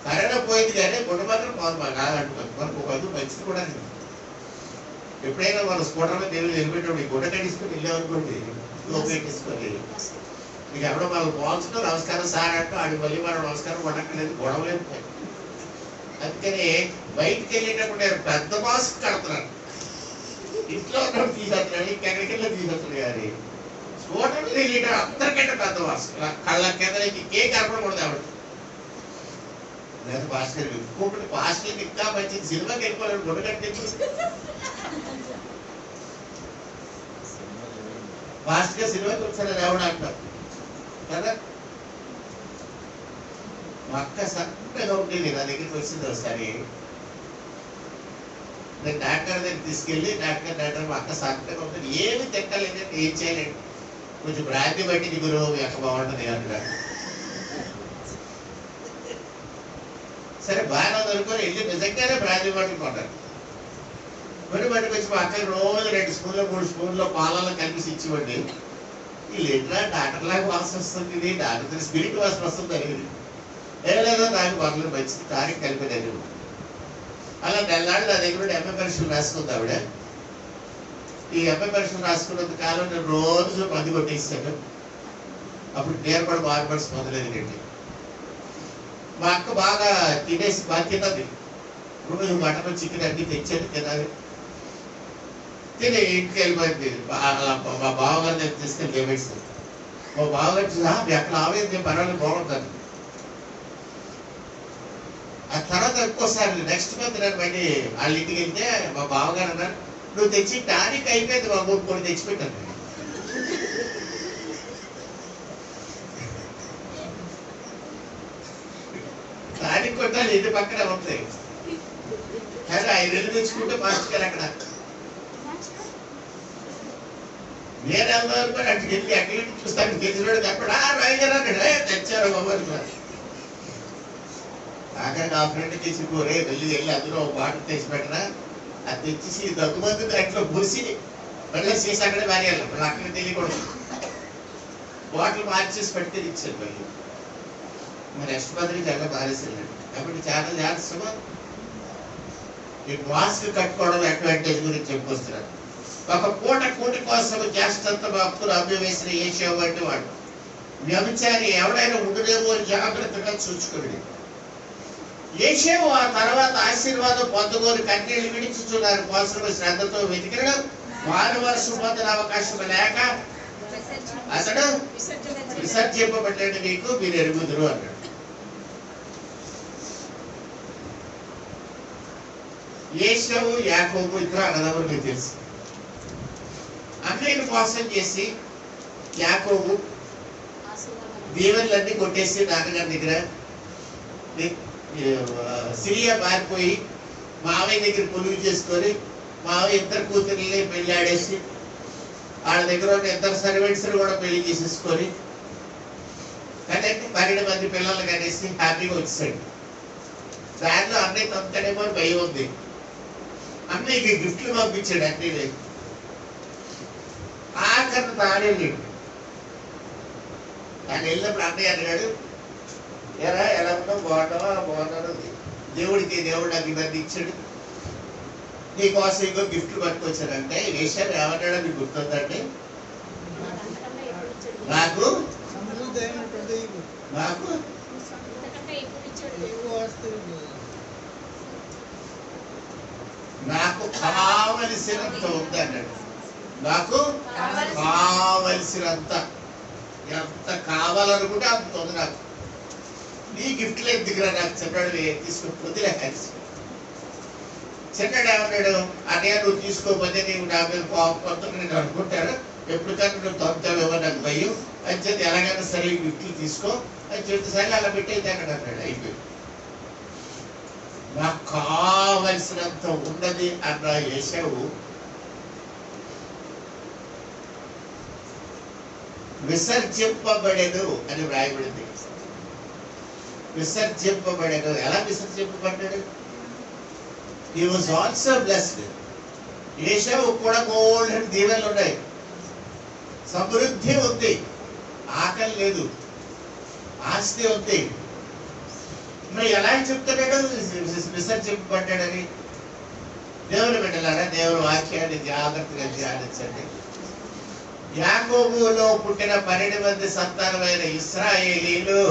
కరోనా పోయింది కానీ గుడ్డ మాత్రం పోదు. మాకు కాదంటున్నాను, మనకు ఒక మంచిది కూడా లేదు. ఎప్పుడైనా మన స్కూటర్ మీద దేవుళ్ళు వెళ్ళిపోయేటప్పుడు ఈ గుడ్డ కట్టించుకొని వెళ్ళామనుకోండి, లోపెట్టించుకొని మీకు ఎవడో వాళ్ళు పోల్చుకో నమస్కారం సార్ అంటూ ఆడి మళ్ళీ మనం నమస్కారం పడక్కలేదు, గొడవలేదు. అందుకని బయటికి వెళ్ళేటప్పుడు నేను పెద్ద మాస్క్ కడుతున్నాను. ఇంట్లో ఉన్నప్పుడు తీసేస్తున్నాడు, ఇంకెక్కడికి వెళ్ళి తీసేస్తున్నాడు. కానీ స్కూటర్ మీద వెళ్ళేటప్పుడు అందరికంటే పెద్ద మాస్క్, కళ్ళ కింద ఇంకేం కనపడకూడదు. ఆవిడ లేదా భాస్కర్ ఇంకొకటి భాస్కర్ ఇంకా మంచిది, సినిమాకి వెళ్ళిపోలేడు గుడ్డ కట్టి. భాస్కర్ సినిమాకి వచ్చాడని ఎవడు అంటారు కదా. మా అక్క సన్నగా ఉండేది, నా దగ్గరికి వచ్చింది ఒకసారి. నేను డాక్టర్ దగ్గర తీసుకెళ్ళి డాక్టర్ మా అక్క సన్నగా ఉంటుంది, ఏమి తిక్కలేదంటే ఏం చేయలేండి, కొంచెం బ్రాంతి బట్టి దిగురు మీ అక్క బాగుంటుంది అంటున్నాడు. సరే బాగా అనుకొని వెళ్ళి నిజంగానే బ్రాంతి పట్టుకున్నాను. కొన్ని పట్టుకొచ్చి మా అక్కకి రోజు 2 స్పూన్లు 3 స్పూన్లు పాలలో కలిపి ఇచ్చివ్వండి. వీళ్ళు ఎట్లా డాక్టర్ లాగా వాసన వస్తుంది, ఇది డాక్టర్ స్పిరిట్ వాసన వస్తుంది అనేది ఏలేదో నాకు పర్లేదు మంచిది తారీఖు కలిపినది. అలా నెలనాడు నా దగ్గర ఎంఏ పరీక్షలు రాసుకుంది ఆవిడ. ఈ ఎంఏ పరీక్షలు రాసుకున్నంత కాలం నేను రోజు మందు కొట్టేసాను. అప్పుడు నేను కూడా బాధపడి మొదలైందండి. మా అక్క బాగా తినేసి బాగా తిన్నది, రోజు మటన్ చికెన్ అన్ని తెచ్చేది తినాలి. తిని ఇంటికి వెళ్ళిపోయింది. మా బావగారు నేను తీసుకెళ్ళి లేవేసి మా బావగారు మీ అక్కడ ఆవేది పర్వాలేదు బాగుంటుంది. ఆ తర్వాత ఇంకోసారి నెక్స్ట్ మంత్ నేను మళ్ళీ వాళ్ళ ఇంటికి వెళ్తే మా బావగారు అన్నారు, నువ్వు తెచ్చి టానిక్ అయిపోయింది మా ఊరు కూడా తెచ్చిపెట్టాను. టానిక్ కొట్టాలి ఇంటి పక్కనే ఉంది, కానీ 5 నెలలు తెచ్చుకుంటే మార్చుకెళ్ళి అక్కడ నేను వెళ్దాం అనుకోని అటు వెళ్ళి ఎక్కడి నుంచి చూస్తాను తెలిసినోడు అక్కడ రాయగారు అక్కడ తెచ్చారు మొబైల్. ఆఖరికి ఆ ఫ్రెండ్ తీసుకుపోరే వెళ్ళి అందులో ఒక బాటిల్ తెచ్చి పెట్టరా, అది తెచ్చేసి దగ్గుమంది దాంట్లో పూసి మళ్ళీ సీసీ అక్కడే మారేయాలి, మళ్ళీ అక్కడ తెలియకూడదు. బాటిల్ మార్చేసి పెడితే ఇచ్చారు మళ్ళీ. మరి నెక్స్ట్ మంత్ నుంచి అక్కడ మారేసాడు. కాబట్టి చాలా జాగ్రత్త. ఈ మాస్క్ కట్టుకోవడం అడ్వాంటేజ్ గురించి చెప్పుకొస్తున్నాను. ఒక కూటి కోసం చేష్టంత భక్తులు అభ్యవేసిన ఏషియా వంటి వాడు వ్యభిచారి ఎవడైనా ఉండునేమో అని జాగ్రత్తగా చూసుకోండి. ఏషియావు ఆ తర్వాత ఆశీర్వాదం పొందుకొని కన్నీళ్లు విడిచుచున్నారు. కోసం శ్రద్ధతో వెతికిన వారు వర్షం పొందిన అవకాశం లేక అతడు విసర్జింపబడ్డాడు, మీకు మీరు ఎరుగుదురు అన్నాడు. ఏషావు యాకోబు ఇద్దరు అన్నదమ్ములు మీకు తెలుసు. అన్నయ్యను మోసం చేసి యాకోబు దీవెనలన్నీ కొట్టేసి నాన్నగారి దగ్గర సిరియా పారిపోయి మావయ్య దగ్గర పొలుగు చేసుకొని మావయ్య 2 కూతుర్లని పెళ్ళాడేసి వాళ్ళ దగ్గర ఉన్న 2 సర్వెంట్స్ కూడా పెళ్లి చేసేసుకొని కానీ 12 మంది పిల్లలు కనేసి హ్యాపీగా వచ్చాడు. దాంట్లో అన్నయ్య తొంతనేమో భయం ఉంది. అన్నయ్యకి గిఫ్ట్లు పంపించాడు అన్నయ్య. ఆఖరి తాడేళ్ళాడు. ఆయన వెళ్ళినప్పుడు అన్నయ్య అన్నాడు, ఎలా ఉన్నావు, బాగున్నాడు, దేవుడు నాకు ఇవన్నీ ఇచ్చాడు, నీకోసం ఇంకో గిఫ్ట్లు పట్టుకొచ్చాడంటే ఈ విషయాన్ని ఏమన్నాడో మీకు గుర్తుందండి. నాకు నాకు కావలసినంత ఉంది అన్నాడు. నాకు కావలసినంత, ఎంత కావాలనుకుంటే అంత ఉంది నాకు. నీ గిఫ్ట్లు ఎందుకురా నాకు చిన్నాడు తీసుకుని పొద్దులే కలిసి. చిన్నాడు ఏమన్నాడు, అన్నయ్య నువ్వు తీసుకోకపోతే నీవు నా మీద కోపంతో నేను అనుకుంటాను, ఎప్పటికన్నా నువ్వు తొంతావేమో నాకు భయం అని చెప్పి ఎలాగైనా సరే గిఫ్ట్లు తీసుకో అని చెప్తే సరే అలా పెట్టేది అక్కడ అన్నాడు. అయిపోయి నాకు కావలసినంత ఉన్నది అన్న ఏషావు విసర్జింపబడెను అని వ్రాయబడింది. విసర్జింపబడెను. ఎలా విసర్జింపబడ్డాడు? He was also blessed. ఏషావు కూడా గోల్డెన్ దీవెనలు ఉన్నాయి, సమృద్ధి ఉంది, ఆకలి లేదు, ఆస్తి ఉంది. మరి ఎలా చెప్తున్నాడు విసర్జింపబడ్డాడని? దేవుని బిడ్డలారా, దేవుని వాక్యాన్ని జాగ్రత్తగా ధ్యానించండి. యాకోబులో పుట్టిన 12 మంది సంతానమైన ఇశ్రాయేలీలు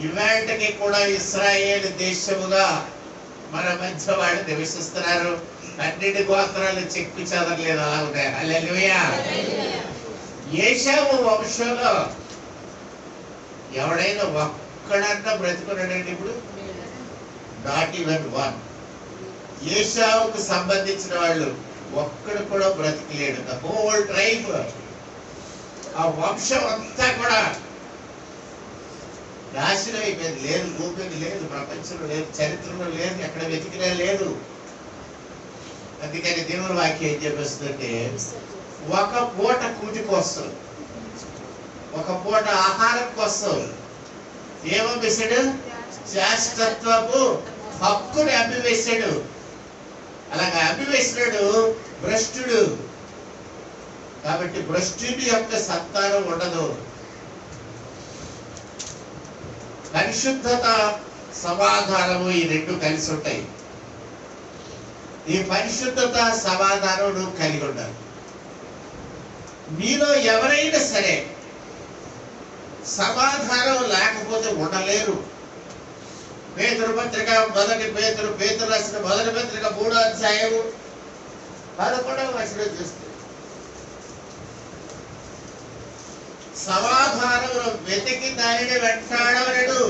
ఇవాళకి కూడా ఇశ్రాయేలు దేశముగా మన మధ్య వాళ్ళు నివసిస్తున్నారు. 12 గోత్రాలు చెక్కి చెదరలేదు, అలా ఉన్నాయి. హల్లెలూయా. ఏషావు వంశంలో ఎవడైనా ఒక్కడన్నా బ్రతుకున్నాడండి ఇప్పుడు? Not even one. ఏషావుకు సంబంధించిన వాళ్ళు ఒక్కడు కూడా బ్రతికలేడు. ద హోల్ ట్రైబ్, ఆ వంశం అంతా కూడా నాశనం అయిపోయింది. లేదు, భూమి లేదు, ప్రపంచంలో లేదు, చరిత్రలో లేదు, ఎక్కడ వెతికినా లేదు. అందుకని దేవుని వాక్యం ఏం చెప్పేస్తుందంటే, ఒక పూట కూటి కోసం, ఒక పూట ఆహారం కోసం ఏమేశాడు? శాశ్వతత్వపు హక్కుని అమ్మివేశాడు. అలాగా అమ్మివేసినాడు భ్రష్టుడు. కాబట్టి భ్రష్టుడి యొక్క సంతానం ఉండదు. పరిశుద్ధత, సమాధానము ఈ రెండు కలిసి ఉంటాయి. ఈ పరిశుద్ధత, సమాధానం నువ్వు కలిగి ఉండాలి. మీలో ఎవరైనా సరే సమాధానం లేకపోతే ఉండలేరు. పేతురు పత్రిక పేతురు రాసిన మొదటి పత్రిక 3వ అధ్యాయము 11వ వచనం చూస్తే, సమాధానమును వెతికి దానిని వెంటాడవలెను.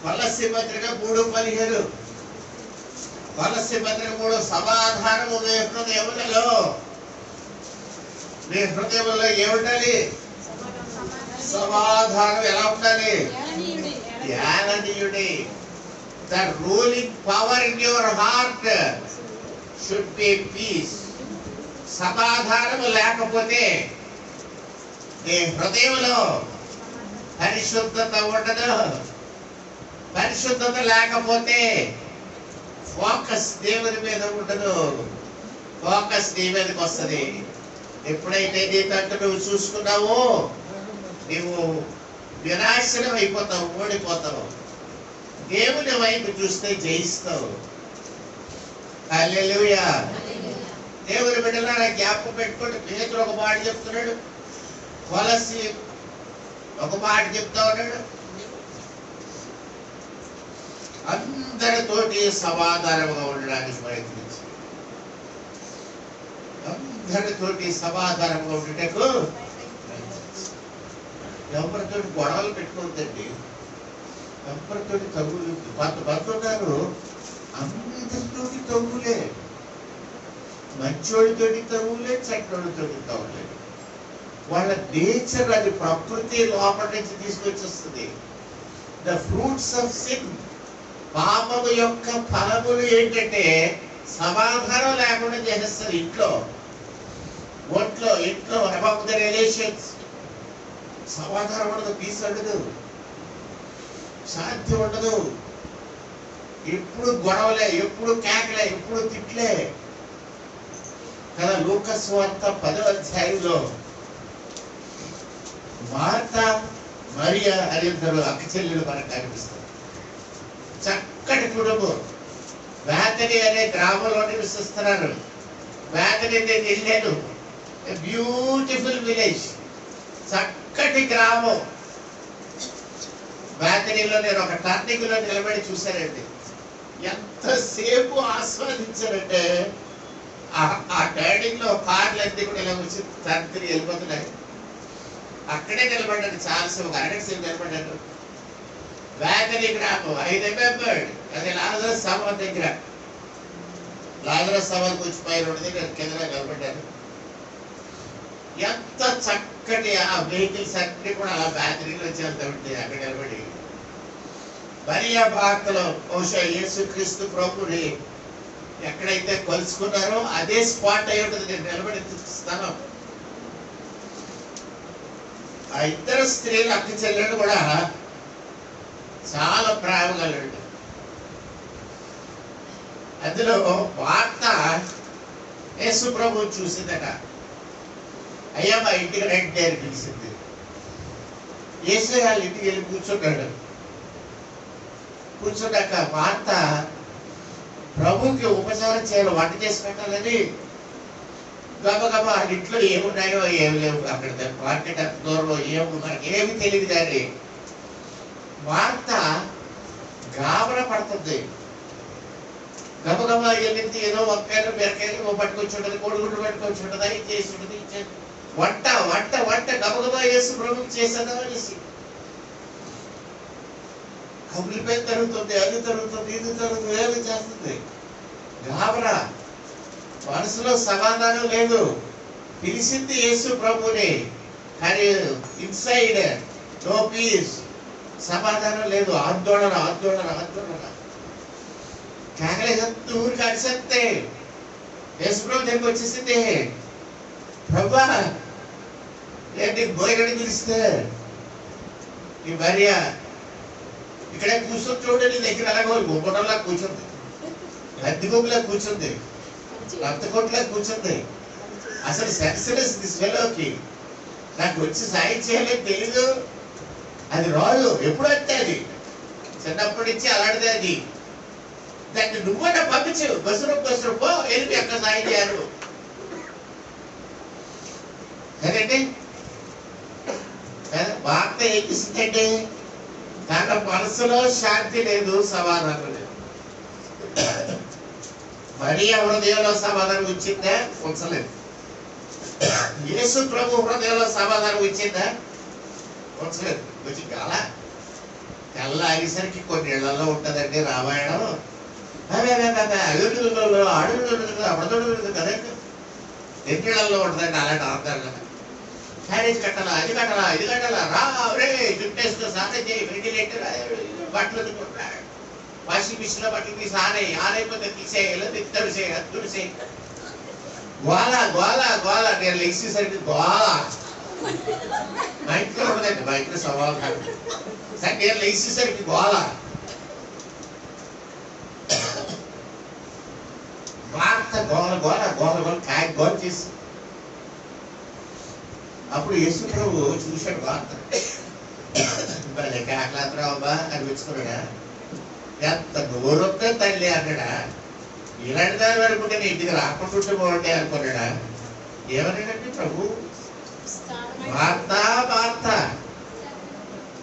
కొలస్సీ పత్రిక 3:15. కొలస్సీ పత్రిక 3, సమాధానము మీ హృదయములలో, మీ హృదయములలో ఏముండాలి? సమాధానం ఎలా ఉండాలి? ధ్యాననీయుడి. The ruling power in your heart should be peace. సమాధానము లేకపోతే నీ హృదయంలో పరిశుద్ధత ఉండదు. పరిశుద్ధత లేకపోతే ఫోకస్ దేవుని మీద ఉండదు. ఫోకస్ నీ మీదకి వస్తుంది. ఎప్పుడైతే నీ తండ్రి నువ్వు చూసుకున్నావో నువ్వు వినాశనం అయిపోతావు, ఓడిపోతావు. దేవుని వైపు చూస్తే జయిస్తావు. హల్లెలూయా. దేవుని బిడ్డలారా, జ్ఞాపకం పెట్టుకోండి. పేతురు ఒక మాట చెప్తున్నాడు, కొలస్సీ ఒక మాట చెప్తా ఉన్నాడు. అందరితోటి సమాధానంగా ఉండడానికి ప్రయత్నించి, అందరితోటి సమాధానంగా ఉండటకు ఎవరితో గొడవలు పెట్టుకోవద్దండి. ఎవరితో తగులు బంధున్నారు, అందరితోటి తగులే. మంచోడితోటి తగులే, చెడ్డోడితోటి తగులే. వాళ్ళ నేచర్, అది ప్రకృతి లోపల నుంచి తీసుకొచ్చేస్తుంది. ద ఫ్రూట్స్ ఆఫ్ సిన్, పాపము యొక్క ఫలములు ఏంటంటే సమాధానం లేకుండా చేసేస్తారు. ఇంట్లో అబౌట్ ద రిలేషన్స్ సమాధానం ఉండదు, పీస్ ఉండదు, శాంతి ఉండదు. ఎప్పుడు గొడవలే, ఎప్పుడు కేకలే, ఎప్పుడు తిట్లే కదా. లూకాసు సువార్త 10వ అధ్యాయంలో మార్తా, మరియా అనే ఇద్దరు అక్క చెల్లెలు మనకు కనిపిస్తారు. చక్కటి కుటుంబం. బేతనీ అనే గ్రామంలో నివసిస్తున్నారు. బేతనీ నేను వెళ్ళాను. బ్యూటిఫుల్ విలేజ్, చక్కటి గ్రామం. బేతనీలో నేను ఒక టర్నింగ్ లో నిలబడి చూశానండి. ఎంతసేపు ఆస్వాదించారంటే, ఆ టర్నింగ్ లో కార్లు అన్ని కూడా ఇలా వచ్చి తిరిగి వెళ్ళిపోతున్నాయి. అక్కడే నిలబడ్డాను చాలాసేపు, ఒక అరగంట సేపు నిలబడ్డాను. బేతనీ గ్రామం, ఐ రిమెంబర్డ్. అది లాజరస్ సమాధి దగ్గర. లాజరస్ సమాధికి వచ్చి పై రోడ్డు దగ్గర కింద నిలబడ్డాను. ఎంత చక్కటి ఆ వెహికల్స్ అన్ని కూడా అలా బేతనీలో వచ్చి వెళ్తా ఉంటే అక్కడ నిలబడి, మరియా మార్తలో బహుశా యేసుక్రీస్తు ప్రభుని ఎక్కడైతే కొలుసుకున్నారో అదే స్పాట్ అయి ఉంటుంది. నేను నిలబడి స్థలం. ఆ ఇద్దరు స్త్రీలు అక్క చెల్లెలు కూడా చాలా ప్రేమగలడు. అందులో వార్త యేసు ప్రభు చూసిందట. అయ్యా మా ఇంటికి రండి అని పిలిచింది. యేసు వాళ్ళ ఇంటికి వెళ్ళి కూర్చున్నాడు. కూర్చున్నాక వార్త ప్రభుకి ఉపచారం చేయాలి, వంట చేసి పెట్టాలని గబగబా ఇంట్లో ఏమున్నాయో ఏమి లేవు. అక్కడ మార్కెట్ అంత దూరంలో మనకి ఏమి తెలియదు. కానీ వార్త గాబర పడుతుంది. గబగబా వెళ్ళింది. ఏదో వంకాయలు బీరకాయలు పట్టుకొచ్చి ఉంటుంది, కోడిగుడ్లు పట్టుకొచ్చి ఉంటుంది, అది చేసి ఉంటుంది. వంట వంట వంట గబగబా యేసు ప్రభుకి చేసేదా అనేసి కబులిపై తరుగుతుంది, అది తరుగుతుంది, ఇది తరుగుతుంది, ఏమి చేస్తుంది. గాబరా, మనసులో సమాధానం లేదు. పిలిచింది యేసు ప్రభుని, కానీ ఇన్సైడ్ నో పీస్, సమాధానం లేదు. ఆందోళన ఆందోళన ఆందోళన. కేకలేసే ఊరికి అడిసేస్తే యేసు ప్రభు దగ్గరికి వచ్చేసింది. ప్రభా, ఏంటి భోజనం పిలిస్తే నీ భార్య ఇక్కడే కూర్చొని చూడండి, దగ్గర అలాగే గుమ్మటంలా కూర్చుంది, అద్దెగొంగులా కూర్చుంది, రక్తకోట్లా కూర్చుంది. అసలు సెన్స్లెస్ దిస్ ఫెలోకి. నాకు వచ్చి సాయం చేయలేదు తెలీదు, అది రాదు. ఎప్పుడంటే అది చిన్నప్పటి నుంచి అలాంటిదే అది. దాన్ని నువ్వన్నా పంపించు, బస్సు పో, వెళ్ళి ఎక్కడ సాయం చేయాలి కదండి. వార్త ఏం చేసిందంటే తన మనసులో శాంతి లేదు, సమాధానం లేదు. మరియ హృదయంలో సమాధానం ఇచ్చిందా? ఉంచలేదు. యేసు ప్రభు హృదయంలో సమాధానం ఇచ్చిందా? ఉంచలేదు. వచ్చి తెల్లారేసరికి కొన్ని ఇళ్లలో ఉంటుందండి రామాయణం. అడుగులు అప్పుడు కదండి, ఎన్నిళ్లలో ఉంటుందండి అలాంటి ఆందోళన. క్యారేజ్ కట్టాలా, అది కట్టాలా, ఇది కట్టాలా, రా రే జుట్టేసుకో, స్నానం చేయి, వెంటిలేటర్, బట్టలు తింటున్నాడు, వాషింగ్ మిషన్ లో బట్టలు తీసి ఆరైపోతే తీసేయాలి, తిత్తడు చేయి, అద్దుడు చేయి, గోల గోల గోల. నేను లేచేసరికి గోల. మా ఇంట్లో ఉండదండి, మా ఇంట్లో స్వభావం కాదు. సరే నేను లేచేసరికి గోల. వార్త గోల గోల గోల గోల గోల చేసి అప్పుడు యేసు ప్రభు చూశాడు వార్త. కేకలాత్రావా అనిపించుకున్నాడా? ఎంత నోరొస్తే తల్లి అన్నాడా? ఇలాంటి దాని అనుకుంటే నేను ఇంటికి రాకుండా బాగుంటాయి అనుకున్నాడా? ఏమన్నాడంటే ప్రభు, వార్త వార్త,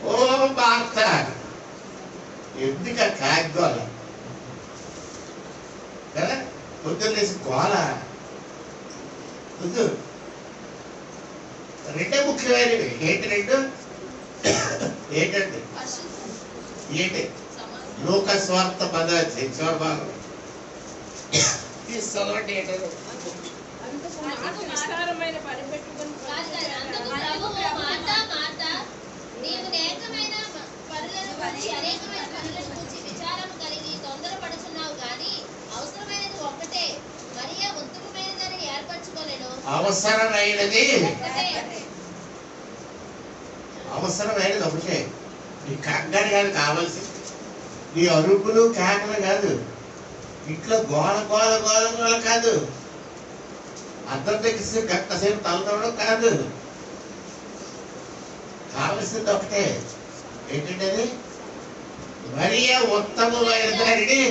ఓ వార్త, ఎందుక కాగోల కదా, పొద్దున్న లేసి గోల వద్దు. రెండే ముఖ్యమైనవి. ఏంటి రెండు? ఏంటంటే ఏంటి? లోక స్వార్థ పదార్థ చివరి భాగం చదవండి. ఏంటంటే అవసరమైనది అవసరమైనది ఒకటే. నీ కంగారు కాదు కావాల్సింది, నీ అరుపులు కేకలు కాదు, ఇంట్లో గోల గోల గోల గోల కాదు, అద్దం తెగిస్తే గంటసేపు తలతవడం కాదు. కావలసింది ఒకటే. ఏంటంటే అది మరియ ఉత్తమమైన దానిని,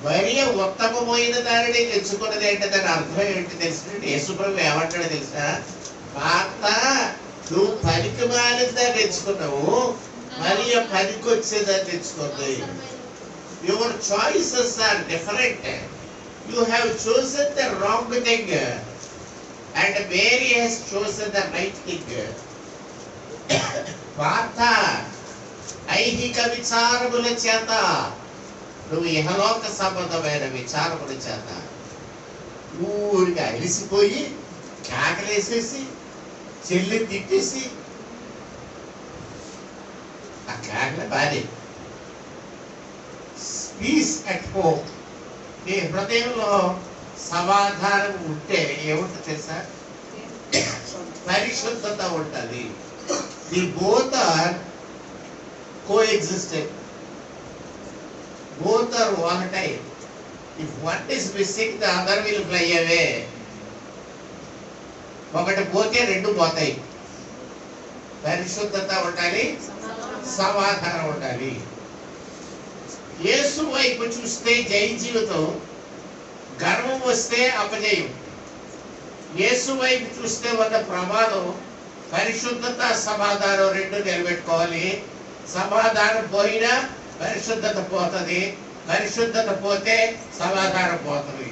మరియ ఉత్తమమైన దానిని తెచ్చుకున్నది. అంటే దాని అర్థం ఏంటి తెలిసినట్టు యేసుప్రభు ఏమంటాడో తెలుసా? పాత నువ్వు పనికి మాలిందాన్ని తెచ్చుకున్నావు, మరియ పనికి వచ్చేదాన్ని తెచ్చుకుంది. Your choices are different. You have chosen the wrong thing and Mary has chosen the right thing. పాత ఐహిక విచారముల చేత, నువ్వు ఇహలోక సంబంధమైన విచారముల చేత ఊరిగా అలిసిపోయి కేకలేసేసి చెల్లి తిట్టేసి, ఆ కేకలే భారీ పీస్ అట్ హోమ్. నీ హృదయంలో సమాధానం ఉంటే ఏముంటుంది తెలుసా? పరిశుద్ధత ఉంటుంది. The both are coexisting, both are volatile. If one is missing, the other will fly away. ఒకటి పోతే రెండు పోతాయి. పరిశుద్ధత ఉండాలి, సమాధానం ఉండాలి. యేసు వైపు చూస్తే జై జీవితం, గర్వం వస్తే అపజయం. యేసు వైపు చూస్తే ఉన్న ప్రమాదం పరిశుద్ధత సమాధానం రెండు నిలబెట్టుకోవాలి. సమాధానం పోయినా పరిశుద్ధత పోతుంది, పరిశుద్ధత పోతే సమాధానం పోతుంది.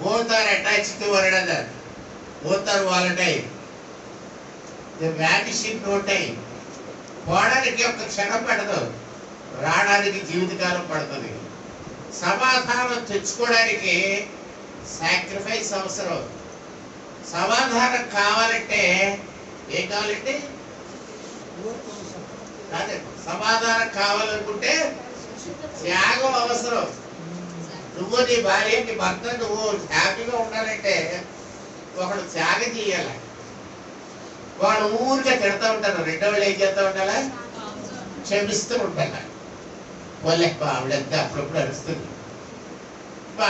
both are attached to one another, both are volatile, they vanish in no time. పోవడానికి ఒక క్షణం పడదు, రావడానికి జీవితకాలం పడుతుంది. సమాధానం తెచ్చుకోవడానికి సాక్రిఫైస్ అవసరం. సమాధానం కావాలంటే ఏం కావాలంటే అదే సమాధానం కావాలనుకుంటే త్యాగం అవసరం. నువ్వు నీ భార్య నీ భర్త నువ్వు హ్యాపీగా ఉండాలంటే ఒకడు త్యాగం చేయాలి. వాడు ఊరికే తిడతా ఉంటారు, రెండో వాళ్ళు ఏం చేస్తూ ఉండాలా, క్షమిస్తూ ఉండాలి. వాళ్ళే ఆవిడంతే అప్పుడప్పుడు అరుస్తుంది,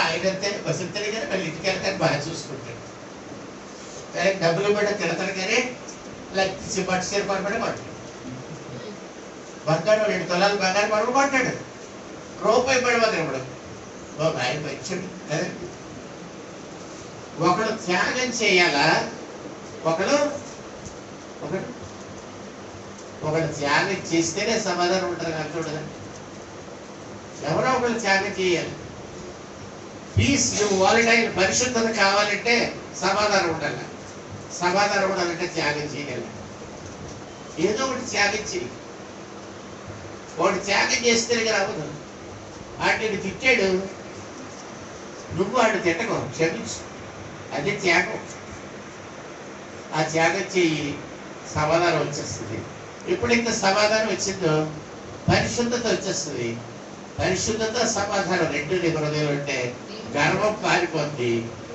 ఆయనంతే వసంతని కానీ మళ్ళీ ఇంటికి వెళ్తాను బాగా చూసుకుంటాడు. కానీ డబ్బులు కూడా తిడతాడు కానీ పట్టు సిరిపాటు పడి పట్టాడు. బంగారు 2 తులాలు బంగారు పడుకు పట్టాడు, రూపాయి పడిపోతాడు. ఇప్పుడు బాబు ఆయన మంచుడు కదండి. ఒకడు త్యాగం చేయాలా, ఒకడు త్యాగం చేస్తేనే సమాధానం ఉంటుంది. నాకు చూడదా, ఎవరో ఒకరు త్యాగం చేయాలి. పీస్ నువ్వు వాలంటైన్ పరిశుద్ధత కావాలంటే సమాధానం ఉండాలి. సమాధానం ఉండాలంటే త్యాగం చేయాలి. ఏదో ఒకటి త్యాగం చేయి. వాడు త్యాగం చేస్తేనే రావద్దు. వాటిని తిట్టాడు, నువ్వు వాడిని తిట్టకు, క్షమించు, అదే త్యాగం. ఆ త్యాగం చేయి, సమాధానం వచ్చేస్తుంది. ఎప్పుడైతే సమాధానం వచ్చిందో పరిశుద్ధత వచ్చేస్తుంది. పరిశుద్ధత సమాధానం రెండు నీ హృదయంలో ఉంటే గర్వం పారిపోద్ది.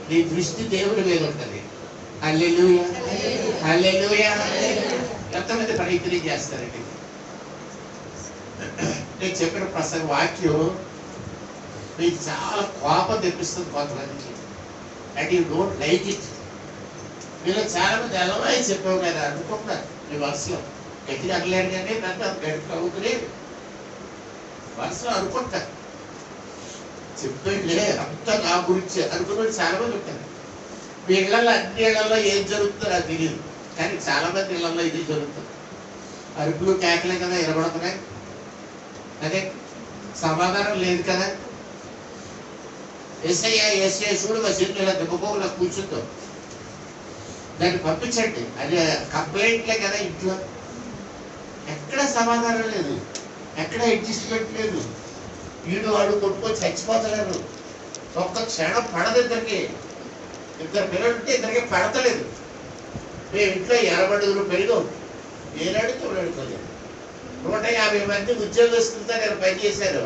నీ దృష్టి దేవుడి మీద ఉంటుంది. హల్లెలూయా, హల్లెలూయా. ఎంతమంది ప్రయత్నం చేస్తారండి? నేను చెప్పిన ప్రసంగ వాక్యం మీకు చాలా కోపం తెప్పిస్తుంది కొంతమందికి. And you don't like it. మీరు చాలా మంది ఎలవాయి చెప్పావు కదా అనుకుంటున్నారు మీ వరుసలో. గట్టిగా అనలేరు కానీ నన్ను గట్టి అవుతులే వరుసలో అనుకుంటారు. చెప్పేట్లే అంతా నా గురించి అనుకున్న చాలా మంది ఉంటారు. మీ ఇళ్లలో అన్ని ఇళ్లలో ఏం జరుగుతుందో నాకు తెలియదు, కానీ చాలా మంది ఇళ్లలో ఇది జరుగుతుంది. అరుపులు కేకలే కదా వినబడుతున్నాయి. అదే సమాధానం లేదు కదా. ఎస్ఐ చూడు మా చేతులు ఇలా దెబ్బకోకుండా కూర్చుందో దాన్ని పంపించండి. అది కంప్లైంట్లే కదా. ఇంట్లో ఎక్కడ సమాధానం లేదు, ఎక్కడ అడ్జస్ట్మెంట్ లేదు. వీడు వాడు కొట్టుకొని చచ్చిపోతలేరు. ఒక్క క్షణం పడదు ఇద్దరికి. ఇద్దరు పిల్లలు ఉంటే ఇద్దరికి పడతలేదు. మేము ఇంట్లో 80 పెరిగాం. ఏనాడు తోడడుకోలేదు. 150 మంది ఉద్యోగస్తులతో నేను పనిచేశాను.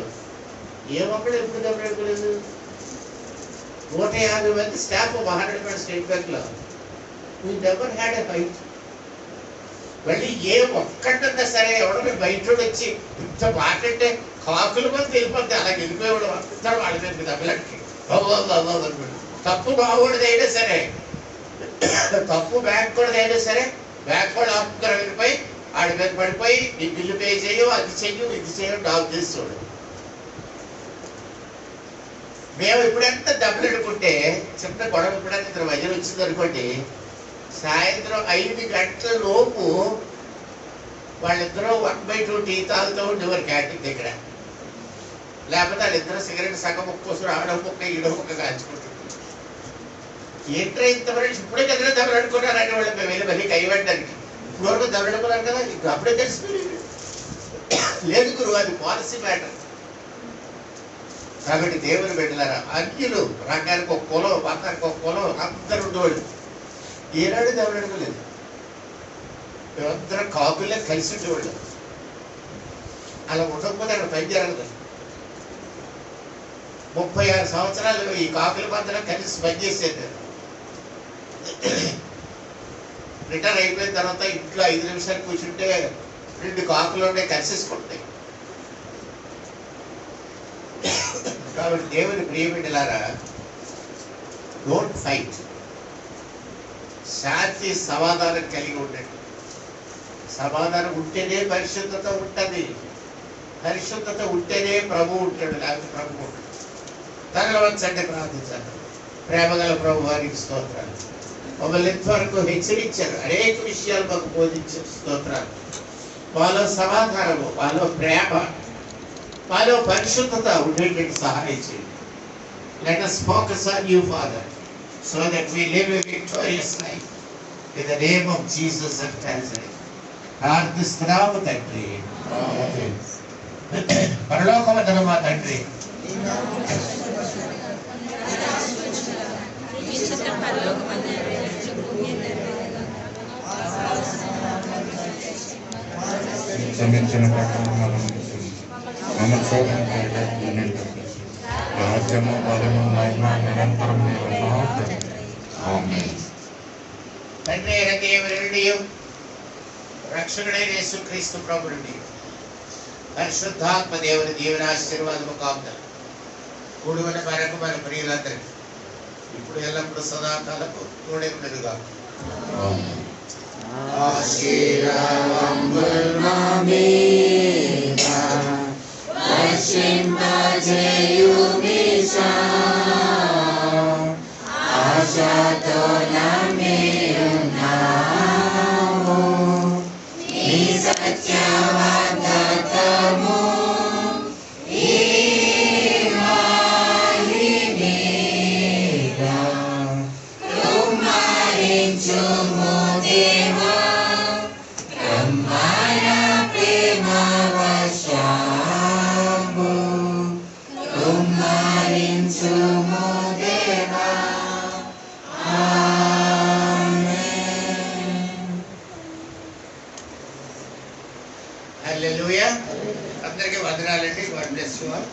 ఏ ఒక్కడు ఎప్పుడు తోడడుకోలేదు. 150 మంది స్టాఫ్ మహానగర స్టేట్ బ్యాంక్లో. We never had a fight. మళ్ళీ ఏ ఒక్కటన్నా సరే ఎవడో బయట వచ్చి ఇంత మాట్లాడితే కాకుల మంది వెళ్ళిపోతే అలా వెళ్ళిపోయేవాడు అందరూ వాళ్ళ మీద దెబ్బలకి తప్పు బాగోడదైనా సరే, తప్పు బ్యాంక్ కూడదైనా సరే, బ్యాంక్ కూడా అందరూ వెళ్ళిపోయి ఆడి మీద పడిపోయి నీ బిల్లు పే చేయవు, అది చెయ్యు, ఇది చేయవు, డాక్ చేస్తాడు. మేము ఎప్పుడంతా డబ్బులు ఎడుకుంటే చిన్న గొడవ ఎప్పుడైనా ఇద్దరు మధ్యలో వచ్చింది అనుకోండి, సాయంత్రం 5 గంటల లోపు వాళ్ళిద్దరూ 1/2 టీ తాగుతూ ఉండేవారు క్యాంటీన్ దగ్గర. లేకపోతే వాళ్ళిద్దరూ సిగరెట్ సగం ముక్క కోసం ఆడో ముక్క ఈడో ముక్క కాల్చుకుంటుంటారు. ఏంటో ఇంతవరకు ఇప్పుడే కదా దెబ్బలు అనుకున్నారని వాళ్ళు మేము వెళ్ళి మళ్ళీ కైవడ్డానికి. ఇప్పుడు వరకు దెబ్బలు అనుకున్నారు కదా, ఇప్పుడు అప్పుడే తెలిసిపోయింది. లేదు గురువు, అది పాలసీ మ్యాటర్. కాబట్టి దేవుని బిడ్డలారా, అన్యులు రంగానికి ఒక కులం, మతానికి ఒక కులం, అందరూ ఉండేవాళ్ళు. ఏనాడు దెబ్బలు అనుకోలేదు. మేమందరం కాకులే కలిసి ఉండేవాళ్ళు. అలా ఉండకపోతే అక్కడ పని జరగదు. 36 సంవత్సరాలు ఈ కాకుల మధ్యలో కలిసి పనిచేసేది. రిటైర్ అయిపోయిన తర్వాత ఇంట్లో 5 నిమిషాలు కూర్చుంటే 2 కాకులు ఉండే కలిసేసుకుంటాయి. కాబట్టి దేవుని ప్రియబిడ్డలారా, డోంట్ ఫైట్. శాంతి సమాధానం కలిగి ఉండండి. సమాధానం ఉంటేనే పరిశుద్ధత ఉంటుంది. పరిశుద్ధత ఉంటేనే ప్రభు ఉంటాడు, లేకపోతే ప్రభు ఉంటాడు. తగలవచ్చంటే ప్రార్థించాలి. ప్రేమగల ప్రభు వారికి స్తోత్రాలు. మమ్మల్ని ఎంతవరకు హెచ్చరించారు, అనేక విషయాలు మాకు బోధించారు. స్తోత్రాలు. మాలో సమాధానము, మాలో ప్రేమ, మాలో పరిశుద్ధత ఉండేటువంటి సహాయం చేయండి. Let us focus on you, Father, so that we live a victorious life. In the name of Jesus of Nazareth. ప్రార్థిస్తున్నాము తండ్రి. ఆమేన్. పరలోకమందున్న మా తండ్రి, క్షమించిన ప్రకారం మన శోధన రాజ్యము బలము మహిమ నిరంతరం తండ్రి అయిన దేవుని నుండియు రక్షకుడైన యేసుక్రీస్తు ప్రభు నుండి పరిశుద్ధాత్మ దేవుని దీవెన ఆశీర్వాదము కాపుదల కూడుకున్న మనకు మన ప్రియులందరికీ ఇప్పుడు ఎల్లప్పుడు సదాకాలకు తోడే ఉండదుగా. హల్లెలూయా. అందరికీ వందనాలండి. God bless you all.